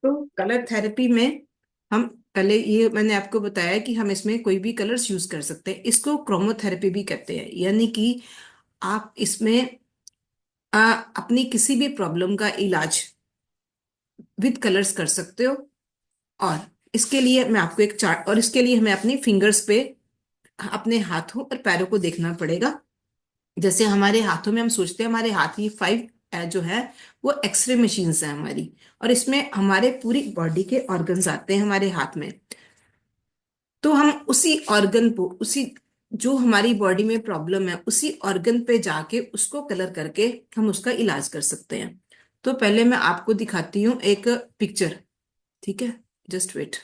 तो colour therapy में हम पहले ये मैंने आपको बताया कि हम इसमें कोई भी कलर्स यूज कर सकते हैं। इसको क्रोमोथेरेपी भी कहते हैं, यानी कि आप इसमें अपनी किसी भी प्रॉब्लम का इलाज विद कलर्स कर सकते हो। और इसके लिए मैं आपको एक चार्ट, और इसके लिए हमें अपनी फिंगर्स पे अपने हाथों और पैरों को देखना पड़ेगा। जैसे हमारे हाथों में हम सोचते हैं हमारे हाथ, ये 5 जो है वो एक्सरे मशीन्स है हमारी, और इसमें हमारे पूरी बॉडी के ऑर्गन्स आते हैं हमारे हाथ में। तो हम उसी ऑर्गन को, उसी जो हमारी बॉडी में प्रॉब्लम है उसी ऑर्गन पे जाके उसको कलर करके हम उसका इलाज कर सकते हैं। तो पहले मैं आपको दिखाती हूँ एक पिक्चर। ठीक है, जस्ट वेट।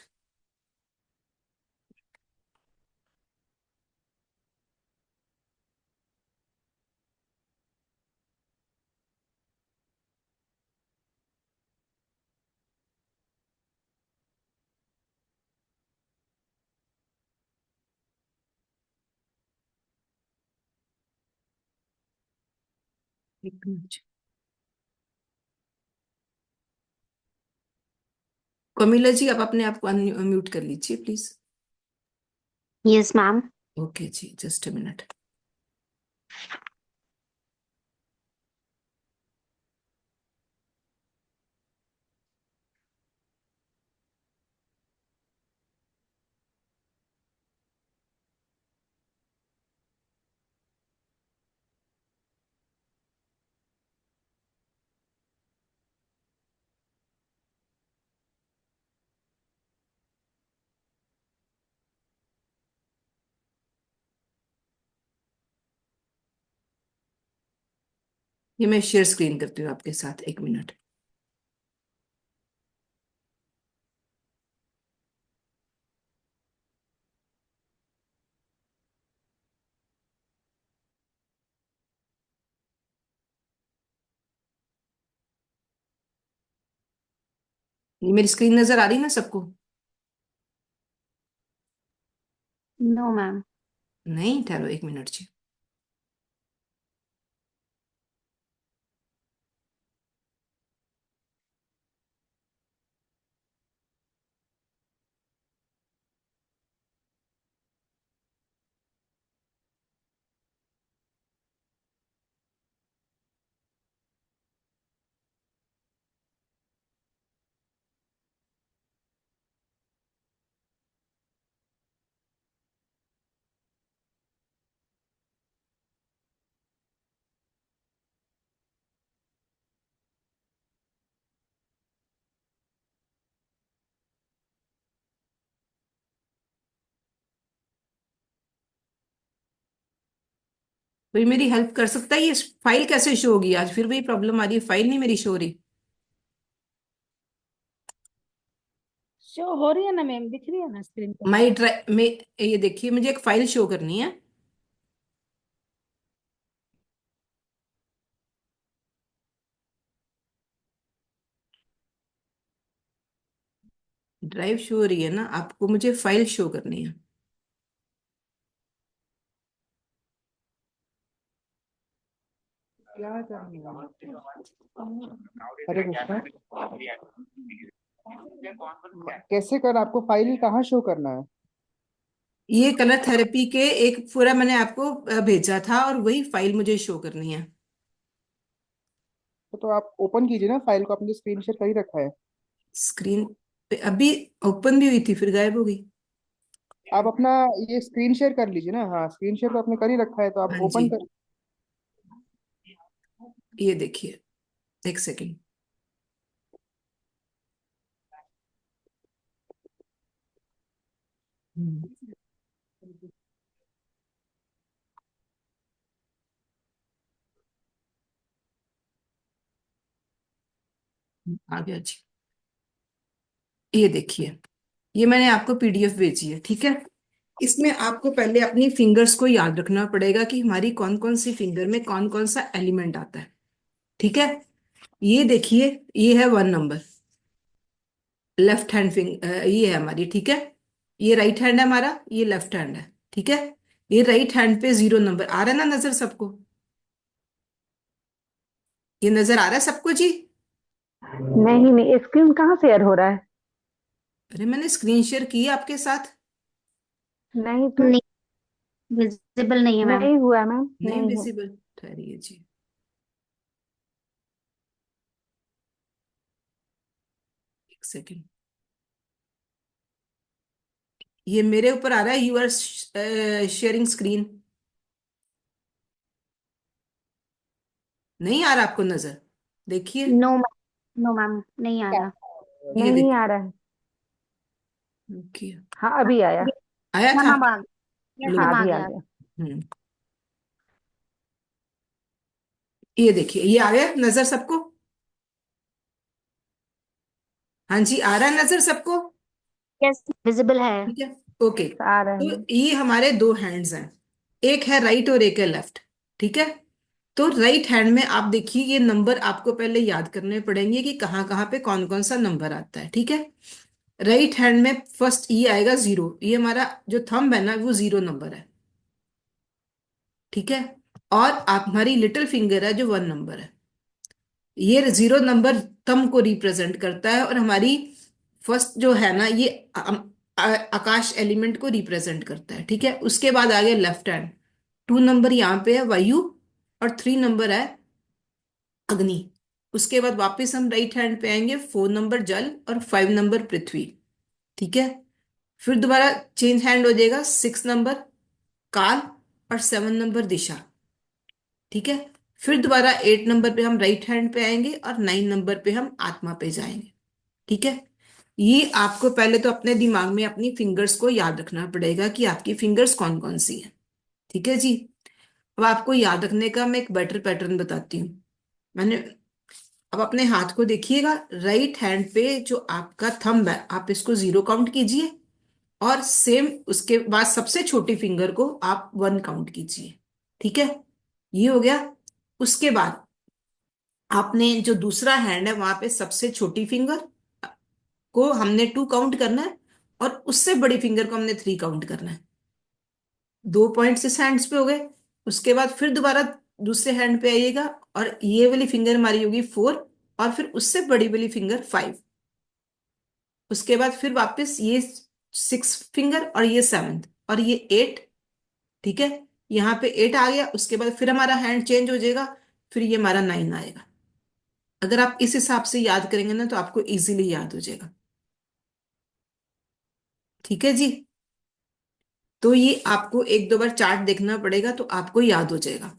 एक मिनट। कोमिला जी, आप अपने आप को अनम्यूट कर लीजिए प्लीज। Yes ma'am. ओके जी, जस्ट अ मिनट। ये मैं शेयर स्क्रीन करती हूँ आपके साथ, एक मिनट। ये मेरी स्क्रीन नजर आ रही है ना सबको? No ma'am. नहीं, ठहरो एक मिनट जी। कोई मेरी हेल्प कर सकता है? ये फाइल कैसे शो होगी? आज फिर वही प्रॉब्लम आ रही है, फाइल नहीं मेरी शो हो रही। शो हो रही है ना मैम, दिख रही है ना स्क्रीन पे। माई ड्राइव में ये देखिए, मुझे एक फाइल शो करनी है। ड्राइव शो हो रही है ना आपको? मुझे फाइल शो करनी है। क्या करनी है? अरे कृष्णा, कैसे कर, आपको फाइल कहाँ शो करना है? ये कलर थेरेपी के एक पूरा मैंने आपको भेजा था, और वही फाइल मुझे शो करनी है। तो आप ओपन कीजिए ना फाइल को, आपने जो स्क्रीन शेयर कर ही रखा है। स्क्रीन पे अभी ओपन भी हुई थी, फिर गायब हो गई। आप अपना ये स्क्रीन शेयर कर लीजिए ना। हाँ, स्क्रीन शेयर तो आपने कर ही रखा है, तो आप हाँ जी, ओपन कर। ये देखिए, एक सेकेंड। आ गया जी। ये देखिए, ये मैंने आपको पीडीएफ भेजी है, ठीक है। इसमें आपको पहले अपनी फिंगर्स को याद रखना पड़ेगा कि हमारी कौन कौन सी फिंगर में कौन कौन सा एलिमेंट आता है। ठीक है, ये देखिए, ये है 1 नंबर, लेफ्ट हैंड फिंगर ये है हमारी, ठीक है। ये राइट हैंड है हमारा, ये लेफ्ट हैंड है, ठीक है। ये राइट हैंड पे 0 नंबर आ रहा है ना नजर सबको? ये नजर आ रहा है सबको जी? नहीं नहीं, स्क्रीन कहाँ शेयर हो रहा है? अरे मैंने स्क्रीन शेयर की है आपके साथ। नहीं तो। नहीं, विजिबल नहीं है मैम। नहीं हुआ मैम, नहीं नहीं है। विजिबल। ठहरिए जी, एक सेकेंड। ये मेरे ऊपर आ रहा है, यू आर शेयरिंग स्क्रीन। नहीं आ रहा आपको नजर? देखिए, नो मैम, नो मैम, नहीं आ रहा। ये नहीं देखिए। आ रहा है। ओके। हाँ अभी आया। आया मैम था? अब आ गया। यस लो। हाँ मैम, आ अभी आ गया। गया। हम्म। ये देखिए, ये आ गया नजर सबको? हाँ जी, आ रहा है नजर सबको? यस, विजिबल है। ठीक है। ओके। आ रहा है तो मैम। ये हमारे दो हैंड्स हैं, एक है राइट और एक है लेफ्ट। ठीक है। तो राइट हैंड में आप देखिए, ये नंबर आपको पहले याद करने पड़ेंगे कि कहाँ कहाँ पे कौन कौन सा नंबर आता है। ठीक है। राइट हैंड में फर्स्ट ये आएगा जीरो, ये हमारा जो थंब है ना वो जीरो नंबर है। ठीक है। और आप हमारी लिटिल फिंगर है जो वन नंबर है। ये जीरो नंबर थंब को रिप्रेजेंट करता है, और हमारी फर्स्ट जो है ना ये आकाश एलिमेंट को रिप्रेजेंट करता है। ठीक है। उसके बाद आ गया लेफ्ट हैंड, टू नंबर यहाँ पे है वायु, और थ्री नंबर है अग्नि। उसके बाद वापस हम राइट हैंड पे आएंगे, फोर नंबर जल और फाइव नंबर पृथ्वी। ठीक है। फिर दोबारा चेंज हैंड हो जाएगा, सिक्स नंबर काल और सेवन नंबर दिशा। ठीक है। फिर दोबारा एट नंबर पे हम राइट हैंड पे आएंगे, और नाइन नंबर पे हम आत्मा पे जाएंगे। ठीक है। ये आपको पहले तो अपने दिमाग में अपनी फिंगर्स को याद रखना पड़ेगा कि आपकी फिंगर्स कौन कौन सी हैं। ठीक है जी। अब आपको याद रखने का मैं एक बेटर पैटर्न बताती हूँ। मैंने, अब अपने हाथ को देखिएगा, राइट हैंड पे जो आपका थंब है आप इसको जीरो काउंट कीजिए, और सेम उसके बाद सबसे छोटी फिंगर को आप वन काउंट कीजिए। ठीक है। ये हो गया। उसके बाद आपने जो दूसरा हैंड है वहां पे सबसे छोटी फिंगर को हमने टू काउंट करना है, और उससे बड़ी फिंगर को हमने थ्री काउंट करना है। दो पॉइंट्स इस हैंड्स पे हो गए। उसके बाद फिर दोबारा दूसरे हैंड पे आइएगा, और ये वाली फिंगर हमारी होगी फोर, और फिर उससे बड़ी वाली फिंगर फाइव। उसके बाद फिर वापस ये सिक्स फिंगर, और ये सेवन्थ, और ये एट। ठीक है। यहाँ पे एट आ गया, उसके बाद फिर हमारा हैंड चेंज हो जाएगा, फिर ये हमारा नाइन आएगा। अगर आप इस हिसाब से याद करेंगे ना तो आपको इजीली याद हो जाएगा। ठीक है जी। तो ये आपको एक दो बार चार्ट देखना पड़ेगा तो आपको याद हो जाएगा।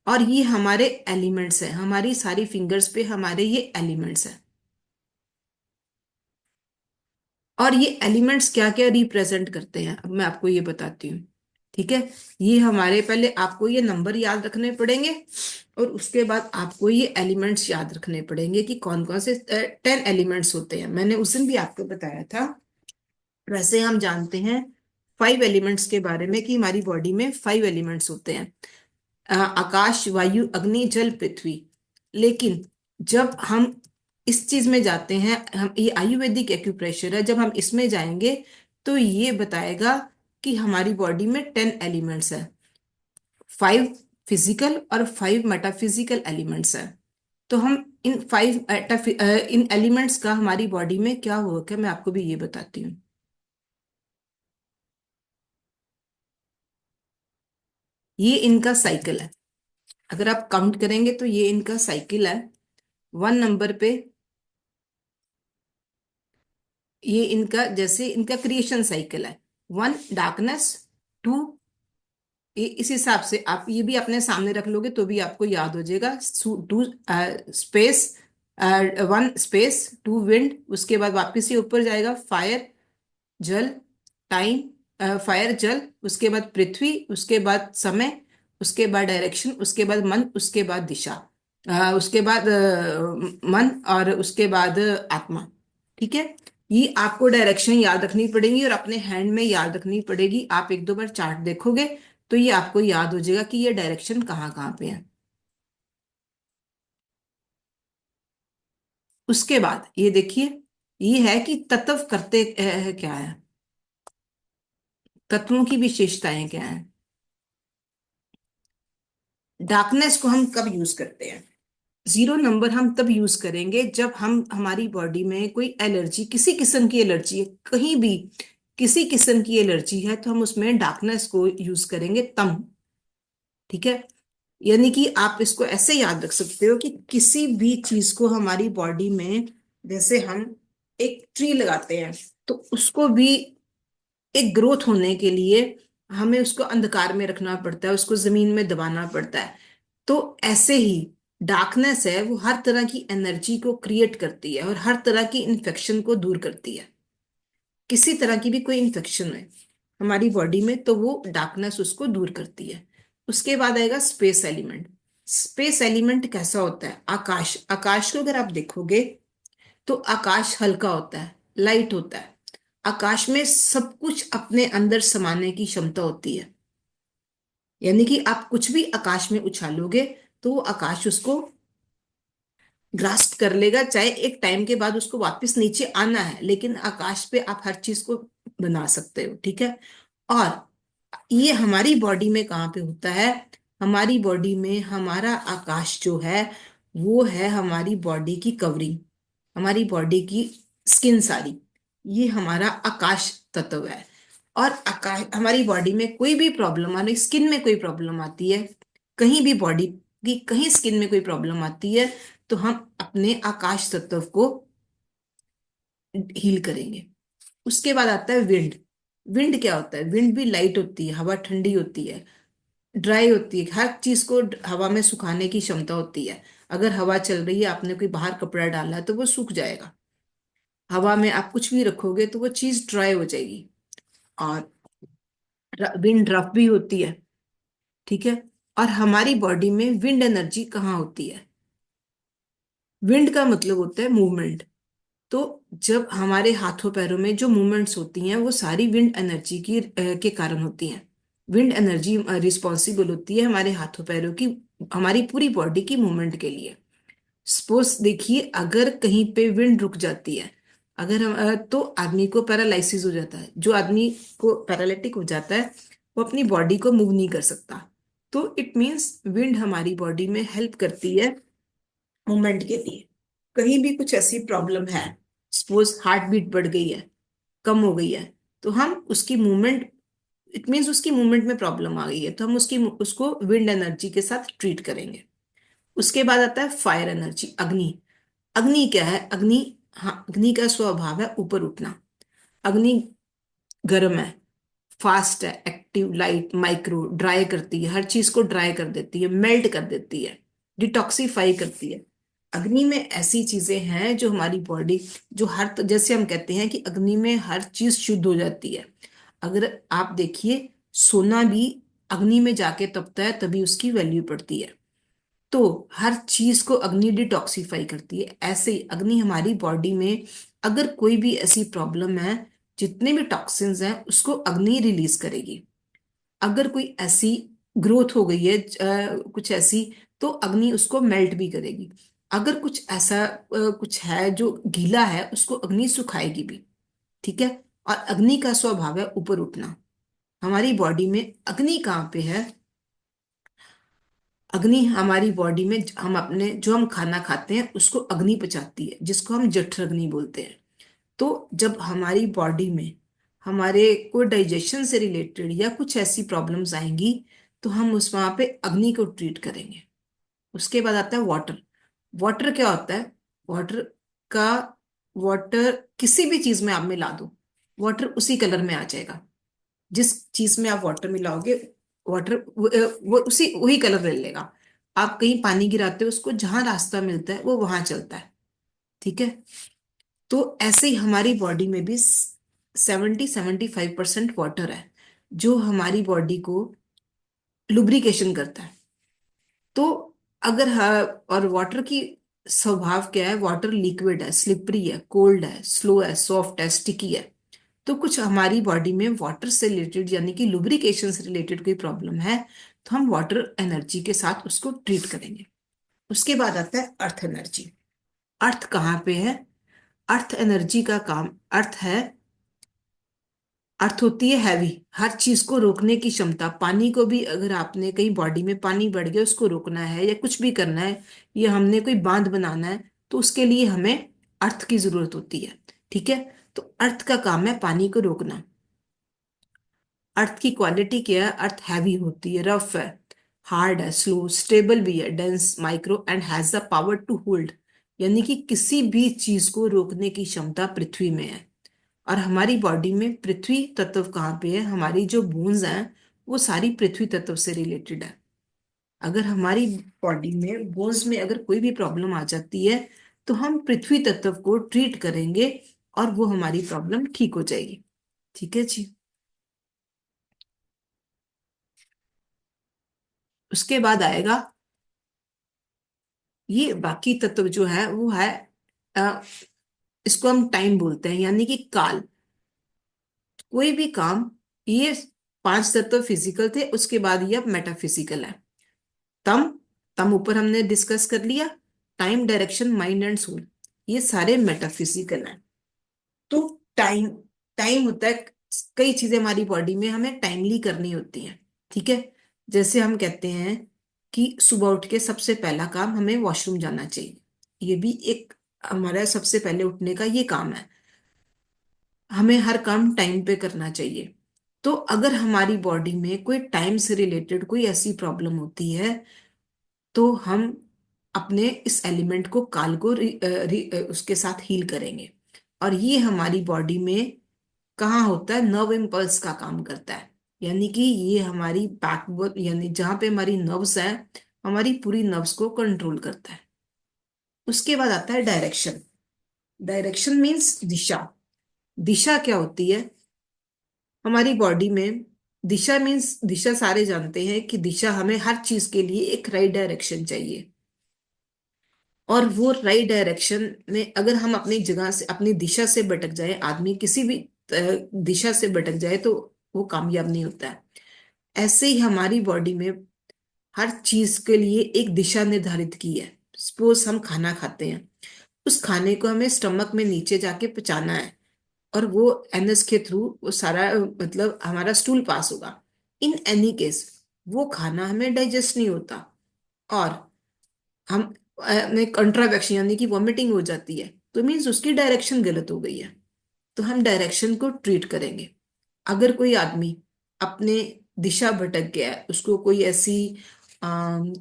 और ये हमारे एलिमेंट्स है, हमारी सारी फिंगर्स पे हमारे ये एलिमेंट्स है। और ये एलिमेंट्स क्या क्या रिप्रेजेंट करते हैं अब मैं आपको ये बताती हूँ। ठीक है। ये हमारे, पहले आपको ये नंबर याद रखने पड़ेंगे, और उसके बाद आपको ये एलिमेंट्स याद रखने पड़ेंगे कि कौन कौन से 10 एलिमेंट्स होते हैं। मैंने उस दिन भी आपको बताया था। वैसे हम जानते हैं फाइव एलिमेंट्स के बारे में कि हमारी बॉडी में फाइव एलिमेंट्स होते हैं, आकाश वायु अग्नि जल पृथ्वी। लेकिन जब हम इस चीज में जाते हैं, हम ये आयुर्वेदिक एक्यूप्रेशर है, जब हम इसमें जाएंगे तो ये बताएगा कि हमारी बॉडी में 10 एलिमेंट्स है, फाइव फिजिकल और फाइव मेटाफिजिकल एलिमेंट्स है। तो हम इन इन एलिमेंट्स का हमारी बॉडी में क्या वर्क है मैं आपको भी ये बताती हूँ। ये इनका साइकिल है। अगर आप काउंट करेंगे तो ये इनका साइकिल है। वन नंबर पे ये इनका, जैसे इनका क्रिएशन साइकिल है, वन डार्कनेस, टू, ये इस हिसाब से आप ये भी अपने सामने रख लोगे तो भी आपको याद हो जाएगा। Two space, one space, two wind, उसके बाद वापस ये ऊपर जाएगा, फायर जल, टाइम, फायर जल, उसके बाद पृथ्वी, उसके बाद समय, उसके बाद डायरेक्शन, उसके बाद मन, उसके बाद दिशा, उसके बाद मन, और उसके बाद आत्मा। ठीक है। ये आपको डायरेक्शन याद रखनी पड़ेगी और अपने हैंड में याद रखनी पड़ेगी। आप एक दो बार चार्ट देखोगे तो ये आपको याद हो जाएगा कि ये डायरेक्शन कहाँ कहाँ पे है। उसके बाद ये देखिए, ये है कि तत्व करते क्या है, तत्वों की विशेषताएं क्या है। डार्कनेस को हम कब यूज करते हैं? जीरो नंबर हम तब यूज करेंगे जब हम हमारी बॉडी में कोई एलर्जी, किसी किस्म की एलर्जी है, कहीं भी किसी किस्म की एलर्जी है, तो हम उसमें डार्कनेस को यूज करेंगे तब। ठीक है। यानी कि आप इसको ऐसे याद रख सकते हो कि किसी भी चीज को हमारी बॉडी में, जैसे हम एक ट्री लगाते हैं, तो उसको भी एक ग्रोथ होने के लिए हमें उसको अंधकार में रखना पड़ता है, उसको जमीन में दबाना पड़ता है। तो ऐसे ही डार्कनेस है, वो हर तरह की एनर्जी को क्रिएट करती है और हर तरह की इन्फेक्शन को दूर करती है। किसी तरह की भी कोई इन्फेक्शन है हमारी बॉडी में, तो वो डार्कनेस उसको दूर करती है। उसके बाद आएगा स्पेस एलिमेंट। स्पेस एलिमेंट कैसा होता है? आकाश। आकाश को अगर आप देखोगे तो आकाश हल्का होता है, लाइट होता है। आकाश में सब कुछ अपने अंदर समाने की क्षमता होती है। यानी कि आप कुछ भी आकाश में उछालोगे तो वो आकाश उसको ग्रास्प कर लेगा, चाहे एक टाइम के बाद उसको वापस नीचे आना है, लेकिन आकाश पे आप हर चीज को बना सकते हो। ठीक है। और ये हमारी बॉडी में कहाँ पे होता है? हमारी बॉडी में हमारा आकाश जो है, वो है हमारी बॉडी की कवरिंग, हमारी बॉडी की स्किन सारी, ये हमारा आकाश तत्व है। और आकाश, हमारी बॉडी में कोई भी प्रॉब्लम आने, स्किन में कोई प्रॉब्लम आती है, कहीं भी बॉडी की कहीं स्किन में कोई प्रॉब्लम आती है, तो हम अपने आकाश तत्व को हील करेंगे। उसके बाद आता है विंड। विंड क्या होता है? विंड भी लाइट होती है, हवा ठंडी होती है, ड्राई होती है, हर चीज को हवा में सुखाने की क्षमता होती है। अगर हवा चल रही है, आपने कोई बाहर कपड़ा डाला है, तो वो सूख जाएगा। हवा में आप कुछ भी रखोगे तो वो चीज ड्राई हो जाएगी। और विंड रफ भी होती है। ठीक है। और हमारी बॉडी में विंड एनर्जी कहाँ होती है? विंड का मतलब होता है मूवमेंट। तो जब हमारे हाथों पैरों में जो मूवमेंट्स होती हैं, वो सारी विंड एनर्जी के कारण होती हैं। विंड एनर्जी रिस्पॉन्सिबल होती है हमारे हाथों पैरों की, हमारी पूरी बॉडी की मूवमेंट के लिए। सपोज देखिए, अगर कहीं पे विंड रुक जाती है, अगर हम तो आदमी को पैरालिसिस हो जाता है। जो आदमी को पैरालिटिक हो जाता है, वो अपनी बॉडी को मूव नहीं कर सकता। तो इट मीन्स विंड हमारी बॉडी में हेल्प करती है मूवमेंट के लिए। कहीं भी कुछ ऐसी प्रॉब्लम है, सपोज हार्ट बीट बढ़ गई है, कम हो गई है, तो हम उसकी मूवमेंट, इट मीन्स उसकी मूवमेंट में प्रॉब्लम आ गई है, तो हम उसको विंड एनर्जी के साथ ट्रीट करेंगे। उसके बाद आता है फायर एनर्जी, अग्नि। अग्नि क्या है? अग्नि, हाँ, अग्नि का स्वभाव है ऊपर उठना। अग्नि गर्म है, फास्ट है, एक्टिव, लाइट, माइक्रो, ड्राई करती है, हर चीज को ड्राई कर देती है, मेल्ट कर देती है, डिटॉक्सिफाई करती है। अग्नि में ऐसी चीजें हैं जो हमारी बॉडी, जो जैसे हम कहते हैं कि अग्नि में हर चीज शुद्ध हो जाती है। अगर आप देखिए, सोना भी अग्नि में जाके तपता है, तभी उसकी वैल्यू पड़ती है। तो हर चीज को अग्नि डिटॉक्सिफाई करती है। ऐसे ही अग्नि हमारी बॉडी में, अगर कोई भी ऐसी प्रॉब्लम है, जितने भी टॉक्सिन्स हैं, उसको अग्नि रिलीज करेगी। अगर कोई ऐसी ग्रोथ हो गई है कुछ ऐसी, तो अग्नि उसको मेल्ट भी करेगी। अगर कुछ ऐसा कुछ है जो गीला है, उसको अग्नि सुखाएगी भी। ठीक है। और अग्नि का स्वभाव है ऊपर उठना। हमारी बॉडी में अग्नि कहाँ पे है? अग्नि हमारी बॉडी में, हम अपने जो हम खाना खाते हैं उसको अग्नि पचाती है, जिसको हम जठराग्नि बोलते हैं। तो जब हमारी बॉडी में हमारे कोई डाइजेशन से रिलेटेड या कुछ ऐसी प्रॉब्लम्स आएंगी, तो हम उस वहां पे अग्नि को ट्रीट करेंगे। उसके बाद आता है वाटर। वाटर क्या होता है? वाटर का, वाटर किसी भी चीज में आप मिला दो, वाटर उसी कलर में आ जाएगा। जिस चीज में आप वाटर मिलाओगे, वाटर वो उसी वही कलर ले लेगा। आप कहीं पानी गिराते हो, उसको जहां रास्ता मिलता है वो वहां चलता है। ठीक है। तो ऐसे ही हमारी बॉडी में भी 70-75% वाटर है, जो हमारी बॉडी को लुब्रिकेशन करता है। तो अगर और वाटर की स्वभाव क्या है? वाटर लिक्विड है, स्लिपरी है, कोल्ड है, स्लो है, सॉफ्ट है, स्टिकी है। तो कुछ हमारी बॉडी में वाटर से रिलेटेड, यानी कि लुब्रिकेशन से रिलेटेड कोई प्रॉब्लम है, तो हम वाटर एनर्जी के साथ उसको ट्रीट करेंगे। उसके बाद आता है अर्थ एनर्जी। अर्थ कहाँ पे है? अर्थ एनर्जी का काम, अर्थ है अर्थ होती है हैवी, हर चीज को रोकने की क्षमता। पानी को भी अगर आपने कहीं बॉडी में पानी बढ़ गया उसको रोकना है या कुछ भी करना है या हमने कोई बांध बनाना है तो उसके लिए हमें अर्थ की जरूरत होती है। ठीक है, तो अर्थ का काम है पानी को रोकना। अर्थ की क्वालिटी क्या है? अर्थ हैवी होती है, रफ है, हार्ड है, स्लो, स्टेबल भी है, dense, micro and has the power to hold. यानी कि किसी भी चीज को रोकने की क्षमता पृथ्वी में है। और हमारी बॉडी में पृथ्वी तत्व कहाँ पे है? हमारी जो बोन्स हैं वो सारी पृथ्वी तत्व से रिलेटेड है। अगर हमारी बॉडी में बोन्स में अगर कोई भी प्रॉब्लम आ जाती है तो हम पृथ्वी तत्व को ट्रीट करेंगे और वो हमारी प्रॉब्लम ठीक हो जाएगी। ठीक है जी। उसके बाद आएगा ये बाकी तत्व जो है वो है अ, इसको हम टाइम बोलते हैं, यानी कि काल। कोई भी काम, ये पांच तत्व फिजिकल थे, उसके बाद ये अब मेटाफिजिकल है। तम, तम ऊपर हमने डिस्कस कर लिया। Time, direction, mind and soul, ये सारे मेटाफिजिकल हैं। तो टाइम, टाइम होता है, कई चीजें हमारी बॉडी में हमें टाइमली करनी होती हैं। ठीक है, जैसे हम कहते हैं कि सुबह उठ के सबसे पहला काम हमें वॉशरूम जाना चाहिए। ये भी एक हमारा सबसे पहले उठने का ये काम है। हमें हर काम टाइम पे करना चाहिए। तो अगर हमारी बॉडी में कोई टाइम से रिलेटेड कोई ऐसी प्रॉब्लम होती है तो हम अपने इस एलिमेंट को, काल को उसके साथ हील करेंगे। और ये हमारी बॉडी में कहाँ होता है? नर्व इम्पल्स का काम करता है। यानी कि ये हमारी बैकबोन, यानी जहाँ पे हमारी नर्व्स हैं, हमारी पूरी नर्व्स को कंट्रोल करता है। उसके बाद आता है डायरेक्शन। डायरेक्शन मीन्स दिशा। दिशा क्या होती है हमारी बॉडी में? दिशा मीन्स, दिशा सारे जानते हैं कि दिशा, हमें हर चीज के लिए एक राइट डायरेक्शन चाहिए। और वो राइट डायरेक्शन में अगर हम अपनी जगह से, अपनी दिशा से भटक जाए, आदमी किसी भी दिशा से भटक जाए तो वो कामयाब नहीं होता है। ऐसे ही हमारी बॉडी में हर चीज के लिए एक दिशा निर्धारित की है। सपोज हम खाना खाते हैं, उस खाने को हमें स्टमक में नीचे जाके पचाना है और वो एनएस के थ्रू वो सारा मतलब हमारा स्टूल पास होगा। इन एनी केस वो खाना हमें डाइजेस्ट नहीं होता और हम में कंट्रावेक्शन यानी कि वॉमिटिंग हो जाती है, तो मीन्स उसकी डायरेक्शन गलत हो गई है। तो हम डायरेक्शन को ट्रीट करेंगे। अगर कोई आदमी अपने दिशा भटक गया है, उसको कोई ऐसी अम,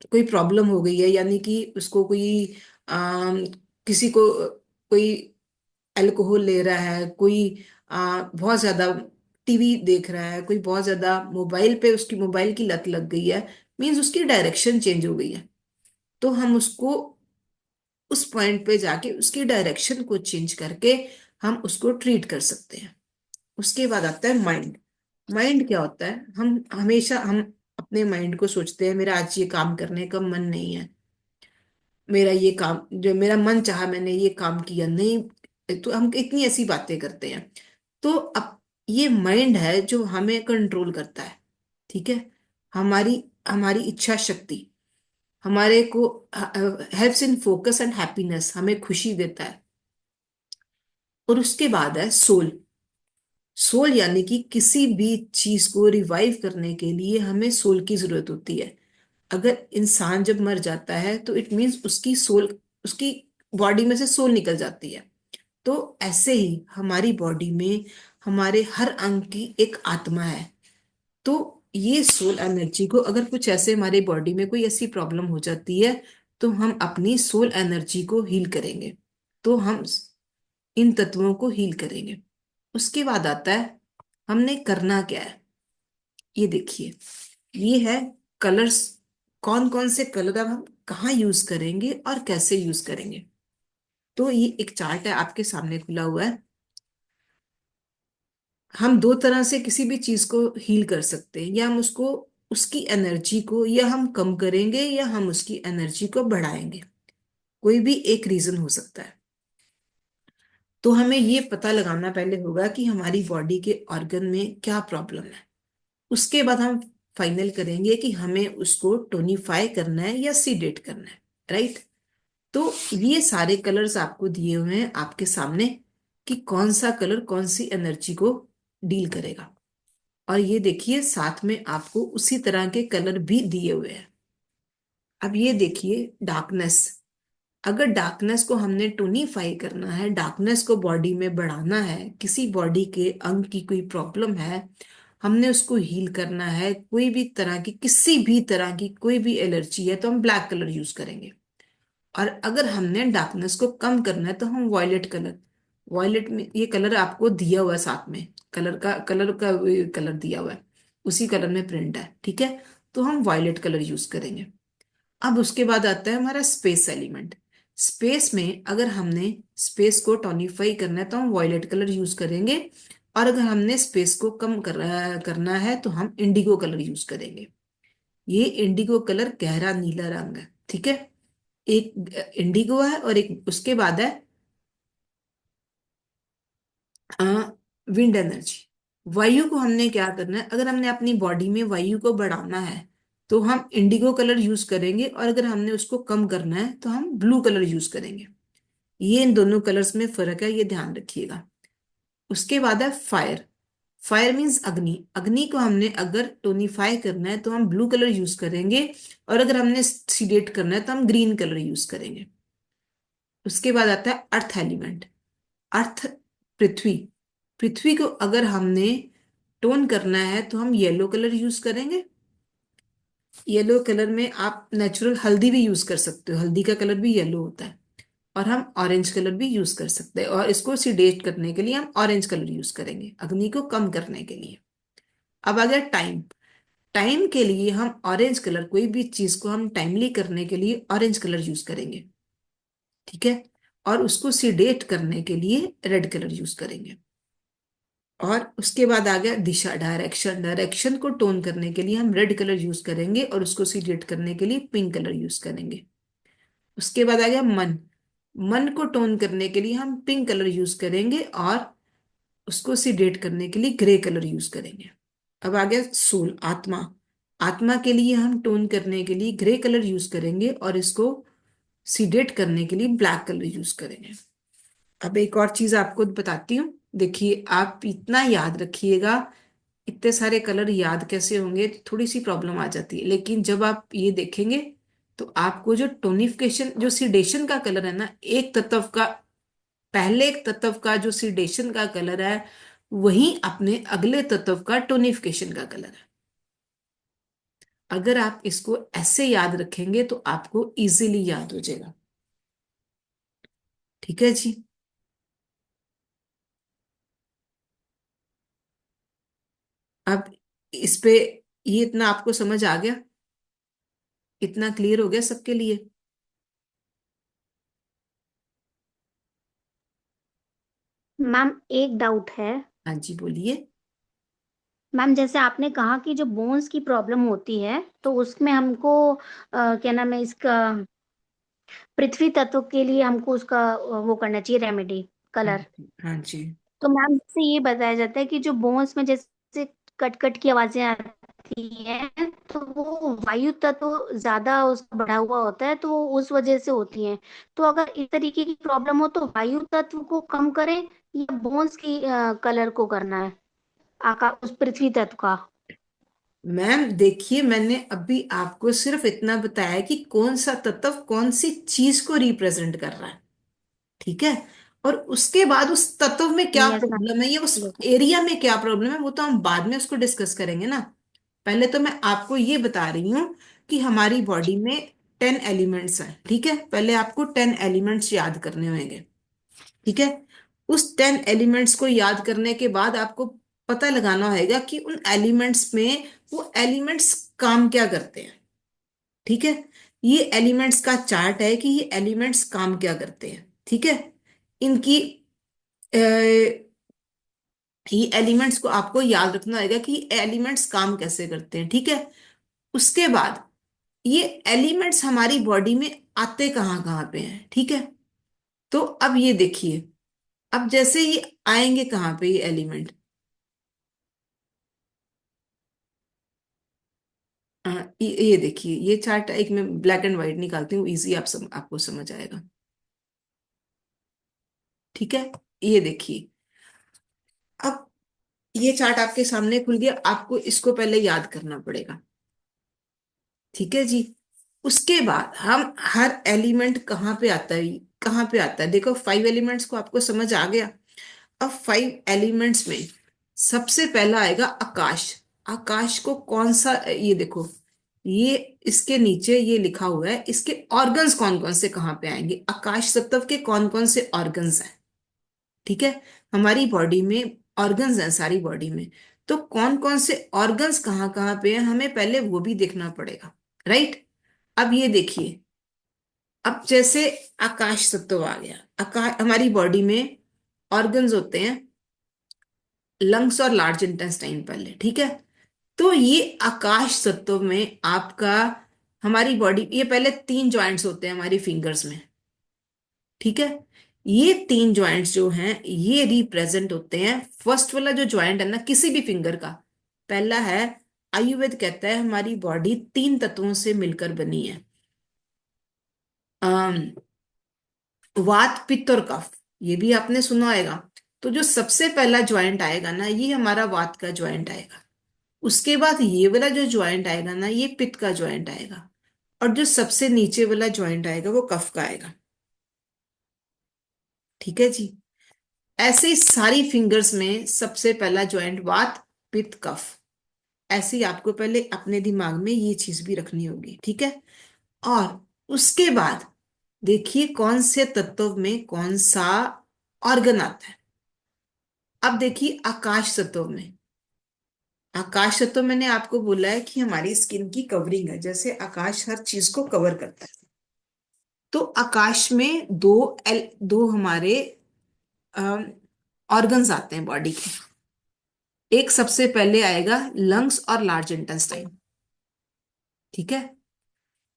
कोई प्रॉब्लम हो गई है, यानी कि उसको कोई किसी को कोई अल्कोहल ले रहा है, कोई बहुत ज्यादा टीवी देख रहा है, कोई बहुत ज्यादा मोबाइल पे, उसकी मोबाइल की लत लग गई है, मीन्स उसकी डायरेक्शन चेंज हो गई है। तो हम उसको उस पॉइंट पे जाके उसकी डायरेक्शन को चेंज करके हम उसको ट्रीट कर सकते हैं। उसके बाद आता है माइंड। माइंड क्या होता है? हम हमेशा हम अपने माइंड को सोचते हैं मेरा आज ये काम करने का मन नहीं है, मेरा ये काम, जो मेरा मन चाहा मैंने ये काम किया नहीं, तो हम इतनी ऐसी बातें करते हैं। तो अब ये माइंड है जो हमें कंट्रोल करता है। ठीक है, हमारी हमारी इच्छा शक्ति हमारे को helps in focus and happiness, हमें खुशी देता है। और उसके बाद है सोल। सोल यानी कि किसी भी चीज को रिवाइव करने के लिए हमें सोल की जरूरत होती है। अगर इंसान जब मर जाता है तो इट मीन्स उसकी सोल, उसकी बॉडी में से सोल निकल जाती है। तो ऐसे ही हमारी बॉडी में हमारे हर अंग की एक आत्मा है। तो ये सोल एनर्जी को, अगर कुछ ऐसे हमारे बॉडी में कोई ऐसी प्रॉब्लम हो जाती है तो हम अपनी सोल एनर्जी को हील करेंगे। तो हम इन तत्वों को हील करेंगे। उसके बाद आता है हमने करना क्या है। ये देखिए, ये है कलर्स। कौन कौन से कलर अब हम कहाँ यूज करेंगे और कैसे यूज करेंगे। तो ये एक चार्ट है आपके सामने खुला हुआ है। हम दो तरह से किसी भी चीज को हील कर सकते हैं, या हम उसको, उसकी एनर्जी को या हम कम करेंगे या हम उसकी एनर्जी को बढ़ाएंगे। कोई भी एक रीजन हो सकता है। तो हमें ये पता लगाना पहले होगा कि हमारी बॉडी के ऑर्गन में क्या प्रॉब्लम है। उसके बाद हम फाइनल करेंगे कि हमें उसको टोनिफाई करना है या सीडेट करना है। राइट। तो ये सारे कलर्स आपको दिए हुए हैं आपके सामने कि कौन सा कलर कौन सी एनर्जी को डील करेगा। और ये देखिए साथ में आपको उसी तरह के कलर भी दिए हुए हैं। अब ये देखिए डार्कनेस। अगर डार्कनेस को हमने टोनीफाई करना है, डार्कनेस को बॉडी में बढ़ाना है, किसी बॉडी के अंग की कोई प्रॉब्लम है, हमने उसको हील करना है, कोई भी तरह की किसी भी तरह की कोई भी एलर्जी है, तो हम ब्लैक कलर यूज करेंगे। और अगर हमने डार्कनेस को कम करना है तो हम वॉयलेट कलर, वॉयलेट में ये कलर आपको दिया हुआ है साथ में, कलर का कलर दिया हुआ है, उसी कलर में प्रिंट है, ठीक है। तो हम वॉयलेट कलर यूज करेंगे। अब उसके बाद आता है हमारा स्पेस एलिमेंट। स्पेस में अगर हमने स्पेस को टोनिफाई करना है तो हम वॉयलेट कलर यूज करेंगे। और अगर हमने स्पेस को कम करना है तो हम इंडिगो कलर यूज करेंगे। ये इंडिगो कलर गहरा नीला रंग है, ठीक है। एक इंडिगो है और एक उसके बाद है विंड एनर्जी। वायु को हमने क्या करना है, अगर हमने अपनी बॉडी में वायु को बढ़ाना है तो हम इंडिगो कलर यूज करेंगे, और अगर हमने उसको कम करना है तो हम ब्लू कलर यूज करेंगे। ये इन दोनों कलर्स में फर्क है, ये ध्यान रखिएगा। उसके बाद है फायर। फायर मीन्स अग्नि। अग्नि को हमने अगर टोनिफाई करना है तो हम ब्लू कलर यूज करेंगे, और अगर हमने सीडेट करना है तो हम ग्रीन कलर यूज करेंगे। उसके बाद आता है अर्थ एलिमेंट। अर्थ, पृथ्वी। पृथ्वी को अगर हमने टोन करना है तो हम येलो कलर यूज करेंगे। येलो कलर में आप नेचुरल हल्दी भी यूज कर सकते हो, हल्दी का कलर भी येलो होता है। और हम ऑरेंज कलर भी यूज कर सकते हैं, और इसको सिडेट करने के लिए हम ऑरेंज कलर यूज करेंगे, अग्नि को कम करने के लिए। अब आ गया टाइम। टाइम के लिए हम ऑरेंज कलर, कोई भी चीज को हम टाइमली करने के लिए ऑरेंज कलर यूज करेंगे, ठीक है। और उसको सिडेट करने के लिए रेड कलर यूज करेंगे। और उसके बाद आ गया दिशा, डायरेक्शन। डायरेक्शन को टोन करने के लिए हम रेड कलर यूज करेंगे, और उसको सिलेक्ट करने के लिए पिंक कलर यूज करेंगे। उसके बाद आ गया मन। मन को टोन करने के लिए हम पिंक कलर यूज करेंगे, और उसको सिलेक्ट करने के लिए ग्रे कलर यूज करेंगे। अब आ गया सोल, आत्मा। आत्मा के लिए हम टोन करने के लिए ग्रे कलर यूज करेंगे, और इसको सिलेक्ट करने के लिए ब्लैक कलर यूज करेंगे। अब एक और चीज आपको बताती हूँ, देखिए आप इतना याद रखिएगा। इतने सारे कलर याद कैसे होंगे, तो थोड़ी सी प्रॉब्लम आ जाती है, लेकिन जब आप ये देखेंगे तो आपको जो टोनिफिकेशन, जो सिडेशन का कलर है ना, एक तत्व का, पहले एक तत्व का जो सिडेशन का कलर है, वही अपने अगले तत्व का टोनिफिकेशन का कलर है। अगर आप इसको ऐसे याद रखेंगे तो आपको इजीली याद हो जाएगा, ठीक है जी। अब इस पे ये इतना आपको समझ आ गया, इतना क्लियर हो गया सबके लिए। मैम एक डाउट है। हाँ जी बोलिए। मैम जैसे आपने कहा कि जो बोन्स की प्रॉब्लम होती है तो उसमें हमको क्या नाम है इसका, पृथ्वी तत्व के लिए हमको उसका वो करना चाहिए रेमेडी, हाँ कलर। जी, हाँ जी। तो मैम से ये बताया जाता है कि जो बोन्स में जैसे कट कट की आवाजें आती हैं तो वो वायु तत्व ज्यादा उसका बढ़ा हुआ होता है, तो वो उस वजह से होती हैं। तो अगर इस तरीके की प्रॉब्लम हो तो वायु तत्व को कम करें या बोन्स की कलर को करना है, आका उस पृथ्वी तत्व का। मैम देखिए, मैंने अभी आपको सिर्फ इतना बताया कि कौन सा तत्व कौन सी चीज को रिप्रेजेंट कर रहा है, ठीक है। और उसके बाद उस तत्व में क्या यस प्रॉब्लम है या उस मैम। एरिया में क्या प्रॉब्लम है, वो तो हम बाद में उसको डिस्कस करेंगे ना। पहले तो मैं आपको ये बता रही हूँ कि हमारी बॉडी में 10 एलिमेंट्स हैं, ठीक है। पहले आपको 10 एलिमेंट्स याद करने होंगे, ठीक है। उस 10 एलिमेंट्स को याद करने के बाद आपको पता लगाना होगा कि उन एलिमेंट्स में वो एलिमेंट्स काम क्या करते हैं, ठीक है। ये एलिमेंट्स का चार्ट है कि ये एलिमेंट्स काम क्या करते हैं, ठीक है। इनकी ये एलिमेंट्स को आपको याद रखना होगा कि एलिमेंट्स काम कैसे करते हैं, ठीक है। उसके बाद ये एलिमेंट्स हमारी बॉडी में आते कहाँ कहाँ पे हैं, ठीक है। तो अब ये देखिए, अब जैसे ये आएंगे कहाँ पे ये एलिमेंट, ये देखिए, ये चार्ट एक मैं ब्लैक एंड व्हाइट निकालती हूँ, इजी आपको समझ आएगा, ठीक है। ये देखिए, अब ये चार्ट आपके सामने खुल गया, आपको इसको पहले याद करना पड़ेगा। ठीक है जी। उसके बाद हम हर एलिमेंट कहाँ पे आता है, कहाँ पे आता है, देखो 5 एलिमेंट्स को आपको समझ आ गया। अब 5 एलिमेंट्स में सबसे पहला आएगा आकाश। आकाश को कौन सा, ये देखो, ये इसके नीचे ये लिखा हुआ है, इसके ऑर्गन्स कौन कौन से कहाँ पे आएंगे, आकाश तत्व के कौन कौन से ऑर्गन्स हैं। ठीक है, हमारी बॉडी में ऑर्गन्स हैं सारी बॉडी में, तो कौन कौन से ऑर्गन्स कहाँ कहाँ पे हैं हमें पहले वो भी देखना पड़ेगा। राइट। अब ये देखिए, अब जैसे आकाश तत्व आ गया, आकाश हमारी बॉडी में ऑर्गन्स होते हैं लंग्स और लार्ज इंटेस्टाइन पहले। ठीक है, तो ये आकाश तत्व में आपका, हमारी बॉडी, ये पहले 3 जॉइंट्स होते हैं हमारी फिंगर्स में। ठीक है, ये 3 जॉइंट्स जो हैं ये रिप्रेजेंट होते हैं, फर्स्ट वाला जो जॉइंट है ना किसी भी फिंगर का, पहला है, आयुर्वेद कहता है हमारी बॉडी 3 तत्वों से मिलकर बनी है, अम, वात पित्त और कफ, ये भी आपने सुना होगा। तो जो सबसे पहला ज्वाइंट आएगा ना ये हमारा वात का ज्वाइंट आएगा, उसके बाद ये वाला जो ज्वाइंट आएगा ना ये पित्त का ज्वाइंट आएगा, और जो सबसे नीचे वाला ज्वाइंट आएगा वो कफ का आएगा। ठीक है जी। ऐसे ही सारी फिंगर्स में सबसे पहला ज्वाइंट वात पित्त कफ, ऐसे ही आपको पहले अपने दिमाग में ये चीज भी रखनी होगी। ठीक है, और उसके बाद देखिए कौन से तत्व में कौन सा ऑर्गन आता है। अब देखिए आकाश तत्व में, आकाश तत्व मैंने आपको बोला है कि हमारी स्किन की कवरिंग है, जैसे आकाश हर चीज को कवर करता है। तो आकाश में दो हमारे ऑर्गन्स आते हैं बॉडी के। एक सबसे पहले आएगा लंग्स और लार्ज इंटेस्टाइन। ठीक है,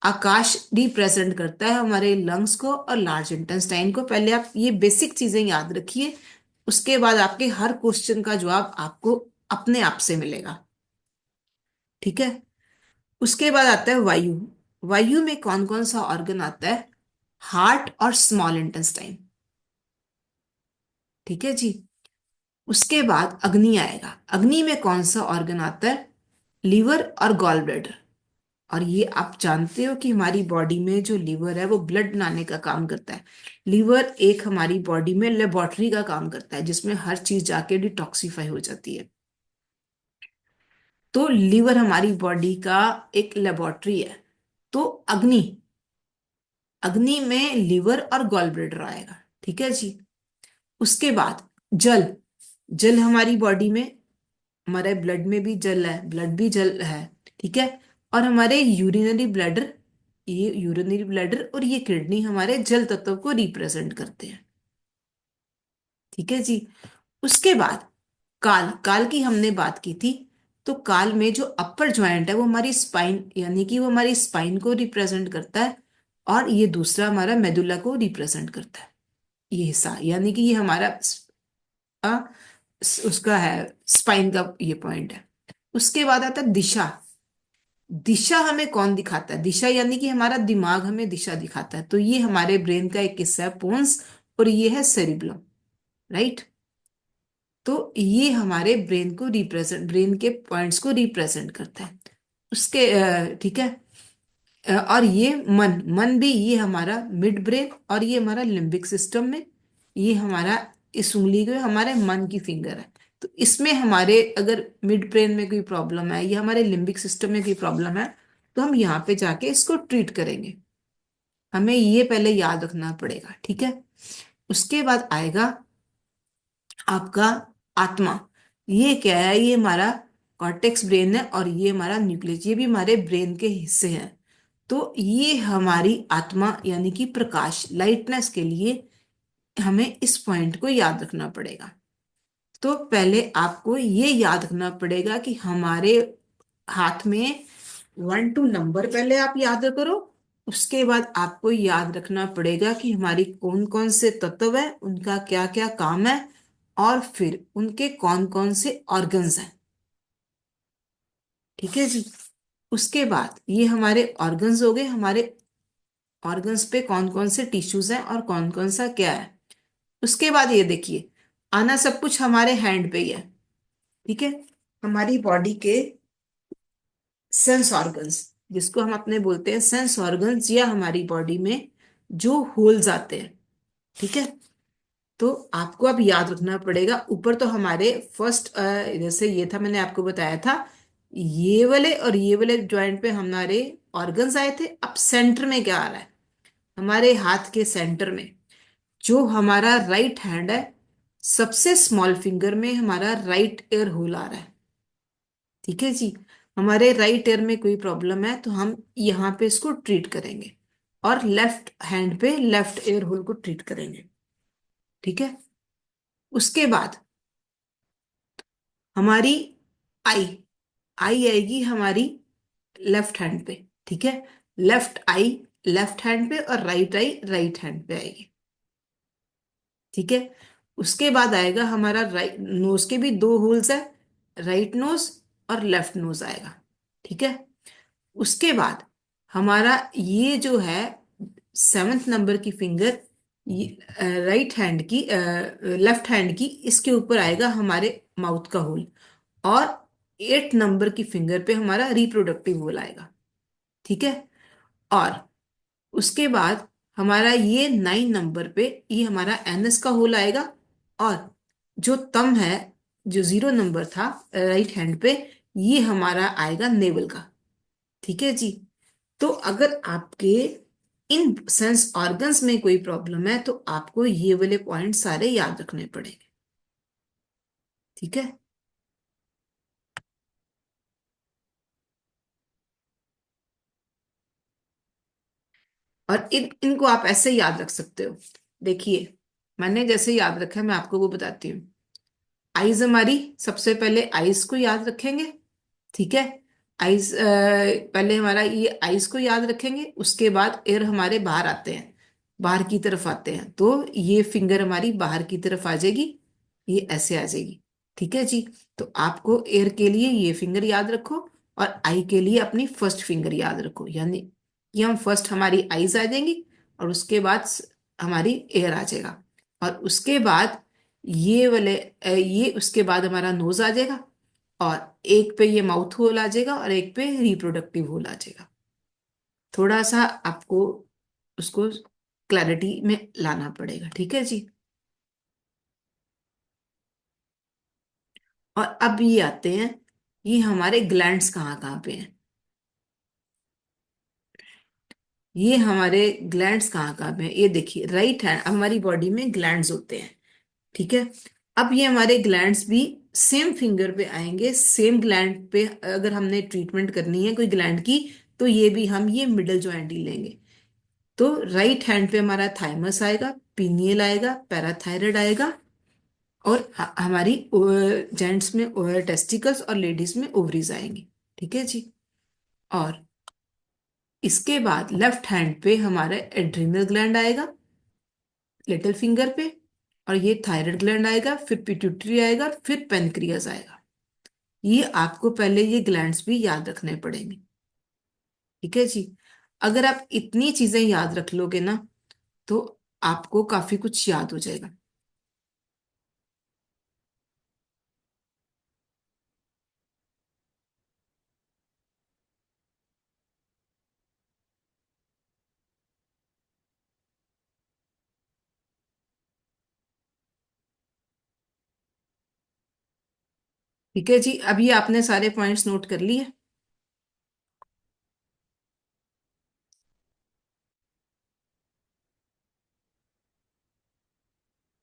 आकाश रिप्रेजेंट करता है हमारे लंग्स को और लार्ज इंटेस्टाइन को, पहले आप ये बेसिक चीजें याद रखिए, उसके बाद आपके हर क्वेश्चन का जवाब आपको अपने आप से मिलेगा। ठीक है, उसके बाद आता है वायु। वायु में कौन कौन सा ऑर्गन आता है, हार्ट और स्मॉल इंटेस्टाइन। ठीक है जी। उसके बाद अग्नि आएगा, अग्नि में कौन सा ऑर्गन आता है, लीवर और गॉल ब्लैडर। और ये आप जानते हो कि हमारी बॉडी में जो लीवर है वो ब्लड बनाने का काम करता है। लीवर एक हमारी बॉडी में लेबोरेटरी का काम करता है जिसमें हर चीज जाके डिटॉक्सिफाई हो जाती है। तो लीवर हमारी बॉडी का एक लेबोरेटरी है। तो अग्नि, अग्नि में लीवर और गॉल ब्लैडर आएगा। ठीक है जी। उसके बाद जल, जल हमारी बॉडी में, हमारे ब्लड में भी जल है, ब्लड भी जल है। ठीक है, और हमारे यूरिनरी ब्लैडर, ये यूरिनरी ब्लैडर और ये किडनी हमारे जल तत्व को रिप्रेजेंट करते हैं। ठीक है जी। उसके बाद काल, काल की हमने बात की थी, तो काल में जो अपर ज्वाइंट है वो हमारी स्पाइन, यानी कि वो हमारी स्पाइन को रिप्रेजेंट करता है, और ये दूसरा हमारा मेदुला को रिप्रेजेंट करता है, ये हिस्सा, यानी कि ये हमारा आ, उसका है स्पाइन का ये पॉइंट है। उसके बाद आता है दिशा। दिशा हमें कौन दिखाता है, दिशा यानी कि हमारा दिमाग हमें दिशा दिखाता है, तो ये हमारे ब्रेन का एक हिस्सा है पोन्स, और ये है सेरिब्लम। राइट। तो ये हमारे ब्रेन को रिप्रेजेंट, ब्रेन के पॉइंट्स को रिप्रेजेंट करता है। उसके ठीक है, और ये मन, मन भी ये हमारा मिड ब्रेन और ये हमारा लिम्बिक सिस्टम में, ये हमारा इस उंगली को हमारे मन की फिंगर है। तो इसमें हमारे अगर मिड ब्रेन में कोई प्रॉब्लम है या हमारे लिम्बिक सिस्टम में कोई प्रॉब्लम है तो हम यहाँ पे जाके इसको ट्रीट करेंगे, हमें ये पहले याद रखना पड़ेगा। ठीक है, उसके बाद आएगा आपका आत्मा। ये क्या है, ये हमारा कॉर्टेक्स ब्रेन है और ये हमारा न्यूक्लियस, ये भी हमारे ब्रेन के हिस्से हैं। तो ये हमारी आत्मा यानी कि प्रकाश, लाइटनेस के लिए हमें इस पॉइंट को याद रखना पड़ेगा। तो पहले आपको ये याद रखना पड़ेगा कि हमारे हाथ में 1 to नंबर पहले आप याद करो, उसके बाद आपको याद रखना पड़ेगा कि हमारी कौन कौन से तत्व है, उनका क्या क्या काम है, और फिर उनके कौन कौन से ऑर्गन्स हैं। ठीक है जी। उसके बाद ये हमारे ऑर्गन्स हो गए, हमारे ऑर्गन्स पे कौन कौन से टिश्यूज हैं और कौन कौन सा क्या है। उसके बाद ये देखिए, आना सब कुछ हमारे हैंड पे ही है। ठीक है। हमारी बॉडी के सेंस ऑर्गन्स, जिसको हम अपने बोलते हैं सेंस ऑर्गन्स, या हमारी बॉडी में जो होल्स आते हैं, ठीक है। तो आपको अब याद रखना पड़ेगा, ऊपर तो हमारे फर्स्ट जैसे ये था, मैंने आपको बताया था, ये वाले ज्वाइंट पे हमारे ऑर्गन्स आए थे। अब सेंटर में क्या आ रहा है, हमारे हाथ के सेंटर में जो हमारा राइट हैंड है, सबसे स्मॉल फिंगर में हमारा राइट एयर होल आ रहा है। ठीक है जी। हमारे राइट ईयर में कोई प्रॉब्लम है तो हम यहाँ पे इसको ट्रीट करेंगे, और लेफ्ट हैंड पे लेफ्ट ईयर होल को ट्रीट करेंगे। ठीक है। उसके बाद हमारी आई आई आएगी हमारी लेफ्ट हैंड पे। ठीक है। लेफ्ट आई लेफ्ट हैंड पे, और राइट आई राइट हैंड पे आएगी। ठीक है। उसके बाद आएगा हमारा राइट नोज के भी दो होल्स है, राइट नोज और लेफ्ट नोज आएगा। ठीक है। उसके बाद हमारा ये जो है सेवन्थ नंबर की फिंगर, राइट हैंड की, लेफ्ट हैंड की, इसके ऊपर आएगा हमारे माउथ का होल, और 8 नंबर की फिंगर पे हमारा रिप्रोडक्टिव होल आएगा। ठीक है। और उसके बाद हमारा ये 9 नंबर पे ये हमारा एनएस का होल आएगा, और जो तम है, जो 0 नंबर था राइट हैंड पे, ये हमारा आएगा नेवल का। ठीक है जी। तो अगर आपके इन सेंस ऑर्गन्स में कोई प्रॉब्लम है तो आपको ये वाले पॉइंट सारे याद रखने पड़ेंगे। ठीक है। और इनको आप ऐसे याद रख सकते हो। देखिए, मैंने जैसे याद रखा है मैं आपको वो बताती हूँ। आईज हमारी, सबसे पहले आईज को याद रखेंगे। ठीक है। आईज पहले हमारा ये आईज को याद रखेंगे, उसके बाद एयर हमारे बाहर आते हैं, बाहर की तरफ आते हैं, तो ये फिंगर हमारी बाहर की तरफ आ जाएगी, ये ऐसे आ जाएगी। ठीक है जी। तो आपको एयर के लिए ये फिंगर याद रखो, और आई के लिए अपनी फर्स्ट फिंगर याद रखो, यानी ये हम फर्स्ट हमारी आईज आ जाएंगी, और उसके बाद हमारी एयर आ जाएगा, और उसके बाद ये वाले ये उसके बाद हमारा नोज आ जाएगा, और एक पे ये माउथ होल आ जाएगा, और एक पे रिप्रोडक्टिव होल आ जाएगा। थोड़ा सा आपको उसको क्लैरिटी में लाना पड़ेगा। ठीक है जी। और अब ये आते हैं, ये हमारे ग्लैंड्स कहाँ कहाँ पे हैं। ये हमारे ग्लैंड्स कहाँ कहाँ पे हैं, ये देखिए, राइट हैंड, हमारी बॉडी में ग्लैंड्स होते हैं। ठीक है। अब ये हमारे ग्लैंड्स भी सेम फिंगर पे आएंगे, सेम ग्लैंड पे अगर हमने ट्रीटमेंट करनी है कोई ग्लैंड की, तो ये भी हम ये मिडल जॉइंट ही लेंगे। तो राइट हैंड पे हमारा थाइमस आएगा, पीनियल आएगा, पैराथायराइड आएगा, और हमारी जेंट्स में टेस्टिकल्स और लेडीज में ओवरीज आएंगी। ठीक है जी। और इसके बाद लेफ्ट हैंड पे हमारा एड्रिनल ग्लैंड आएगा, लिटिल फिंगर पे, और ये थायराइड ग्लैंड आएगा, फिर पिट्यूटरी आएगा, और फिर पेनक्रियास आएगा। ये आपको पहले ये ग्लैंड्स भी याद रखने पड़ेंगे। ठीक है जी। अगर आप इतनी चीजें याद रख लोगे ना, तो आपको काफी कुछ याद हो जाएगा। ठीक है जी। अभी आपने सारे पॉइंट्स नोट कर लिए।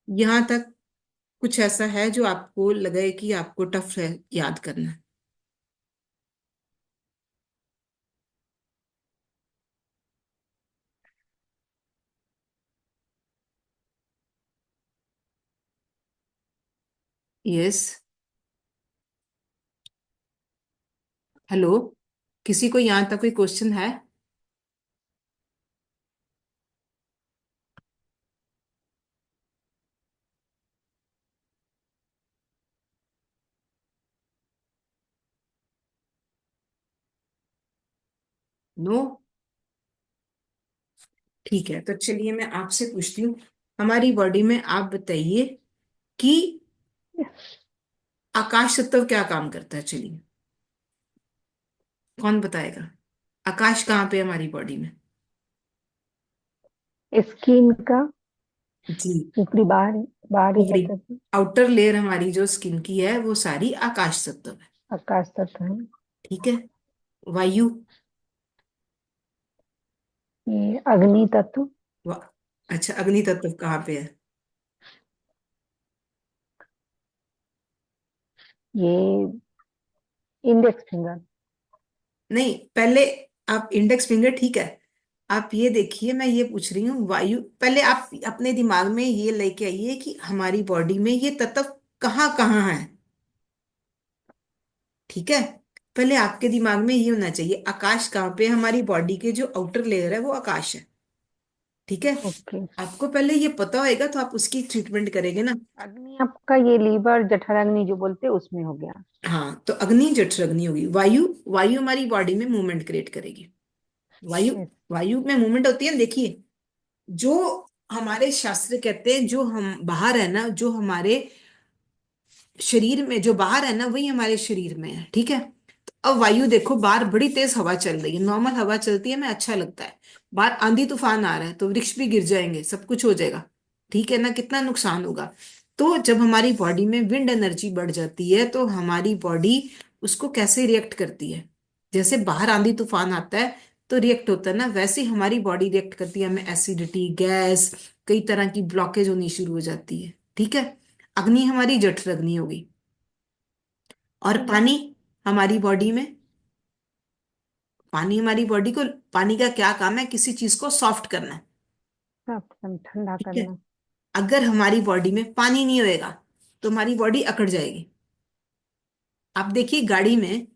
यहां तक कुछ ऐसा है जो आपको लगे कि आपको टफ है याद करना? यस। हेलो, किसी को यहाँ तक कोई क्वेश्चन है? नो। ठीक है, तो चलिए मैं आपसे पूछती हूँ, हमारी बॉडी में आप बताइए कि आकाश तत्व क्या काम करता है, चलिए कौन बताएगा। आकाश कहाँ पे है हमारी बॉडी में? स्किन का जी, ऊपरी बाहर बाहरी ऊपरी सतह पे आउटर लेयर हमारी जो स्किन की है वो सारी आकाश तत्व है। आकाश तत्व है। ठीक है। वायु, ये अग्नि तत्व। वा, अच्छा अग्नि तत्व कहाँ पे है? ये इंडेक्स फिंगर। नहीं, पहले आप इंडेक्स फिंगर, ठीक है। आप ये देखिए, मैं ये पूछ रही हूँ वायु, पहले आप अपने दिमाग में ये लेके आइए कि हमारी बॉडी में ये तत्व कहाँ कहाँ है। ठीक है। पहले आपके दिमाग में ये होना चाहिए आकाश कहाँ पे है? हमारी बॉडी के जो आउटर लेयर है वो आकाश है। ठीक है। ओके। आपको पहले ये पता होएगा तो आप उसकी ट्रीटमेंट करेंगे ना। अग्नि आपका ये लीवर जठराग्नि जो बोलते हैं उसमें हो गया। हाँ, तो अग्नि जठराग्नि होगी। वायु, वायु हमारी बॉडी में मूवमेंट क्रिएट करेगी। वायु, यस। वायु में मूवमेंट होती है ना, देखिए। जो हमारे शास्त्र कहते हैं जो हम बाहर है ना, जो हमारे शरीर में जो बाहर है ना वही हमारे शरीर में है। ठीक है। तो अब वायु देखो, बाहर बड़ी तेज हवा चल रही है, नॉर्मल हवा चलती है, हमें अच्छा लगता है। बाहर आंधी तूफान आ रहा है तो वृक्ष भी गिर जाएंगे, सब कुछ हो जाएगा। ठीक है ना, कितना नुकसान होगा। तो जब हमारी बॉडी में विंड एनर्जी बढ़ जाती है तो हमारी बॉडी उसको कैसे रिएक्ट करती है? जैसे बाहर आंधी तूफान आता है तो रिएक्ट होता है ना, वैसे ही हमारी बॉडी रिएक्ट करती है, हमें एसिडिटी, गैस, कई तरह की ब्लॉकेज होनी शुरू हो जाती है। ठीक है। अग्नि हमारी जठर अग्नि होगी। और पानी हमारी बॉडी में, पानी हमारी बॉडी को, पानी का क्या काम है? किसी चीज को सॉफ्ट करना है। सब ठंडा ठीक है। करना। अगर हमारी बॉडी में पानी नहीं होएगा तो हमारी बॉडी अकड़ जाएगी। आप देखिए गाड़ी में,